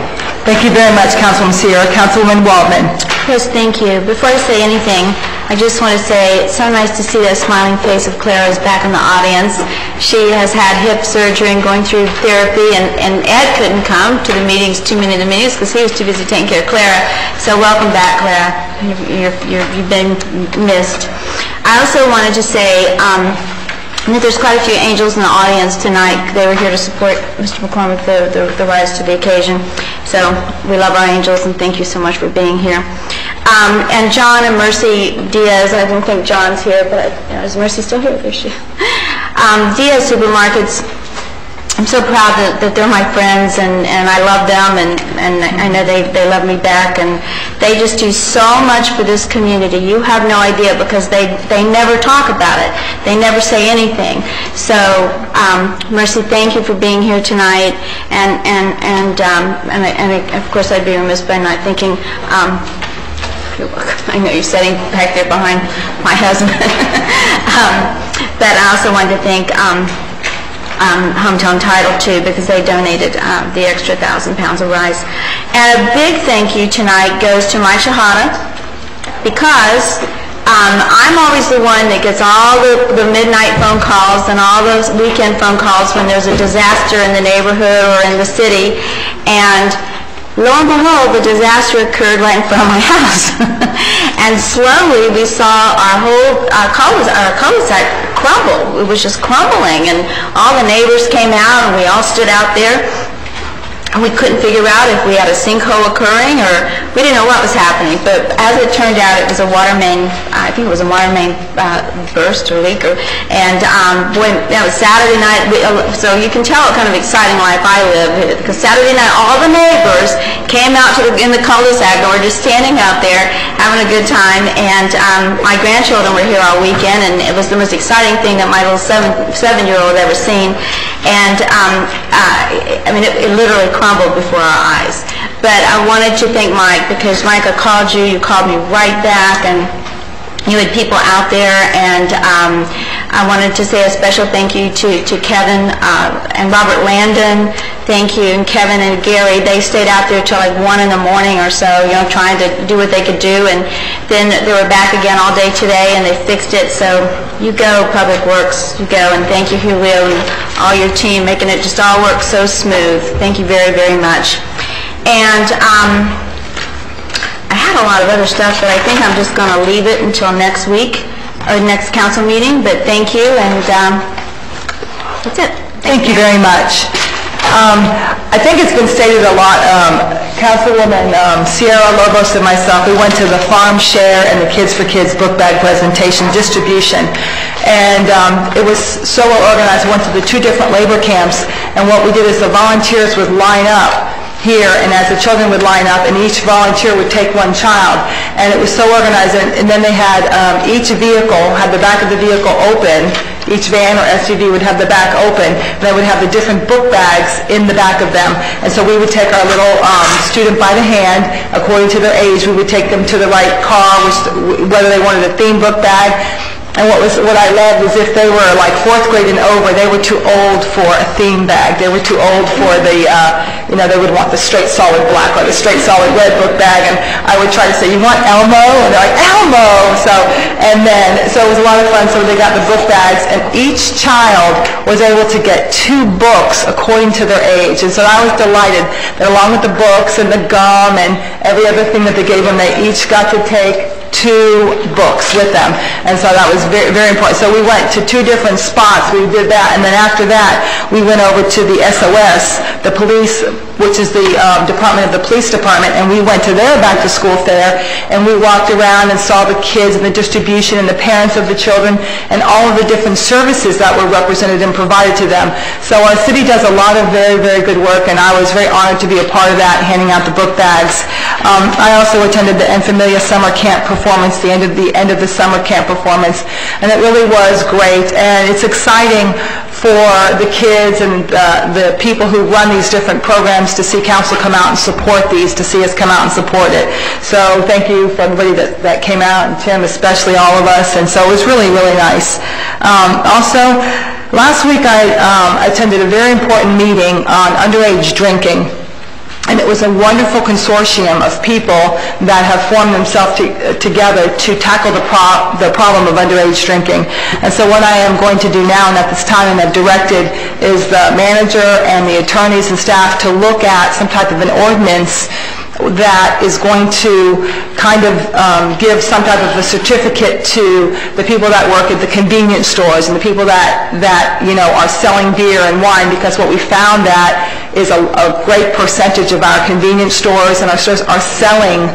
Thank you very much, Councilwoman Sierra. Councilwoman Waldman. Yes, thank you. Before I say anything, I just want to say it's so nice to see that smiling face of Clara is back in the audience. She has had hip surgery and going through therapy, and Ed couldn't come to the meetings, too many of the meetings, because he was too busy taking care of Clara. So welcome back, Clara. You've been missed. I also wanted to say that there's quite a few angels in the audience tonight. They were here to support Mr. McCormick, the rise to the occasion. So we love our angels, and thank you so much for being here. And John and Mercy Diaz, I don't think John's here, but is Mercy still here? There she is. Diaz Supermarkets, I'm so proud that they're my friends, and I love them, and I know they love me back, and they just do so much for this community. You have no idea, because they never talk about it. They never say anything. So, Mercy, thank you for being here tonight, and of course I'd be remiss by not thanking, I know you're sitting back there behind my husband, but I also wanted to thank Hometown Title too, because they donated the extra 1,000 pounds of rice. And a big thank you tonight goes to my Shahada, because I'm always the one that gets all the midnight phone calls and all those weekend phone calls when there's a disaster in the neighborhood or in the city, and lo and behold, the disaster occurred right in front of my house. And slowly we saw our whole cul-de-sac crumble. It was just crumbling, and all the neighbors came out, and we all stood out there. And we couldn't figure out if we had a sinkhole occurring, or we didn't know what was happening. But as it turned out, it was a water main, I think it was a water main burst or leak. And boy, that was Saturday night. So you can tell what kind of exciting life I live. Because Saturday night, all the neighbors came out in the cul-de-sac, and we're just standing out there having a good time. And my grandchildren were here all weekend, and it was the most exciting thing that my little seven-year-old ever seen. And I mean, it literally crumbled before our eyes. But I wanted to thank Mike, because Mike, I called you, you called me right back, and you had people out there, and I wanted to say a special thank you to Kevin and Robert Landon. Thank you. And Kevin and Gary, they stayed out there till like 1 in the morning or so, trying to do what they could do. And then they were back again all day today, and they fixed it. So you go, Public Works, you go. And thank you, Julio, and all your team, making it just all work so smooth. Thank you very, very much. And I had a lot of other stuff, but I think I'm just going to leave it until next week, or next council meeting. But thank you, and that's it. Thank you very much. I think it's been stated a lot. Councilwoman Sierra Lobos and myself, we went to the Farm Share and the Kids for Kids book bag presentation distribution. And it was so well organized. We went to the 2 different labor camps, and what we did is the volunteers would line up here, and as the children would line up, and each volunteer would take one child, and it was so organized. And then they had each vehicle had the back of the vehicle open. Each van or SUV would have the back open, and they would have the different book bags in the back of them. And so we would take our little student by the hand, according to their age. We would take them to the right car, whether they wanted a theme book bag. And what I loved was if they were like 4th grade and over, they were too old for a theme bag. They were too old for the, they would want the straight solid black or the straight solid red book bag. And I would try to say, you want Elmo? And they're like, Elmo! So it was a lot of fun. So they got the book bags, and each child was able to get 2 books according to their age. And so I was delighted that along with the books and the gum and every other thing that they gave them, they each got to take 2 books with them. And so that was very, very important. So we went to 2 different spots. We did that, and then after that, we went over to the SOS, the police, which is the department of the police department, and we went to their back-to-school fair, and we walked around and saw the kids and the distribution and the parents of the children and all of the different services that were represented and provided to them. So our city does a lot of very, very good work, and I was very honored to be a part of that, handing out the book bags. I also attended the En Familia Summer Camp performance, the end of the summer camp performance, and it really was great. And it's exciting for the kids and the people who run these different programs to see council come out and support these, to see us come out and support it. So thank you for everybody that came out, and Tim, especially all of us. And so it was really, really nice. Also, last week I attended a very important meeting on underage drinking. And it was a wonderful consortium of people that have formed themselves together to tackle the problem of underage drinking. And so what I am going to do now, and at this time, and I've directed, is the manager and the attorneys and staff to look at some type of an ordinance that is going to kind of give some type of a certificate to the people that work at the convenience stores and the people that are selling beer and wine, because what we found that is a great percentage of our convenience stores and our stores are selling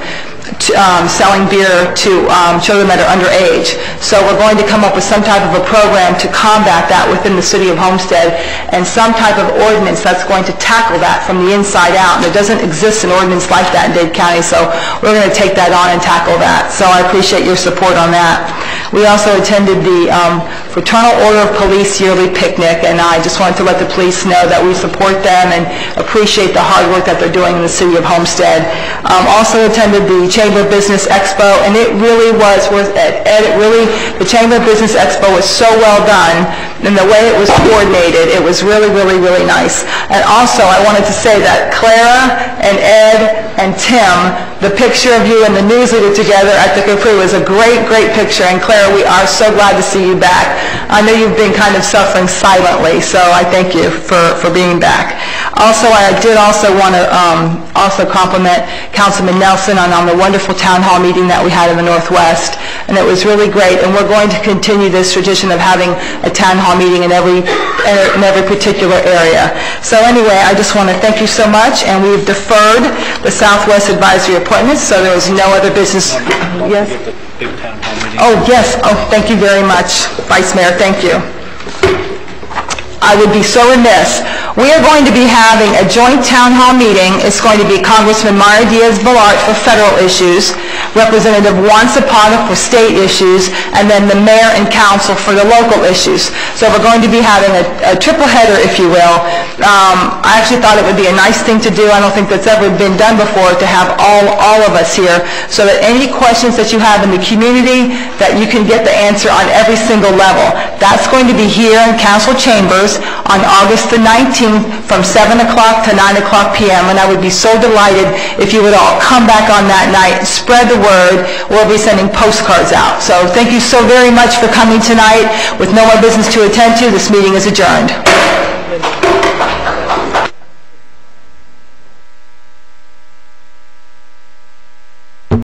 beer to children that are underage. So we're going to come up with some type of a program to combat that within the city of Homestead, and some type of ordinance that's going to tackle that from the inside out. There doesn't exist an ordinance like that in Dade County, so we're going to take that on and tackle that. So I appreciate your support on that. We also attended the Fraternal Order of Police yearly picnic, and I just wanted to let the police know that we support them and appreciate the hard work that they're doing in the city of Homestead. Also attended the Chamber of Business Expo, and it really was worth it. The Chamber of Business Expo was so well done, and the way it was coordinated, it was really, really, really nice. And also, I wanted to say that Clara and Ed and Tim, the picture of you and the newsletter together at the Capri was a great, great picture. And Clara, we are so glad to see you back. I know you've been kind of suffering silently, so I thank you for being back. Also, I did also want to also compliment Councilman Nelson on the wonderful town hall meeting that we had in the Northwest, and it was really great. And we're going to continue this tradition of having a town hall meeting in every particular area. So anyway, I just want to thank you so much, and we've deferred the Southwest Advisory appointments, so there was no other business. Yes? Oh, yes. Oh, thank you very much, Vice Mayor. Thank you. I would be so remiss. We are going to be having a joint town hall meeting. It's going to be Congressman Mario Diaz-Balart for federal issues, Representative Juan Zapata for state issues, and then the mayor and council for the local issues. So we're going to be having a triple header, if you will. I actually thought it would be a nice thing to do. I don't think that's ever been done before, to have all of us here, so that any questions that you have in the community, that you can get the answer on every single level. That's going to be here in council chambers on August the 19th from 7 o'clock to 9 o'clock p.m. And I would be so delighted if you would all come back on that night, spread the word. We'll be sending postcards out. So thank you so very much for coming tonight. With no more business to attend to, this meeting is adjourned.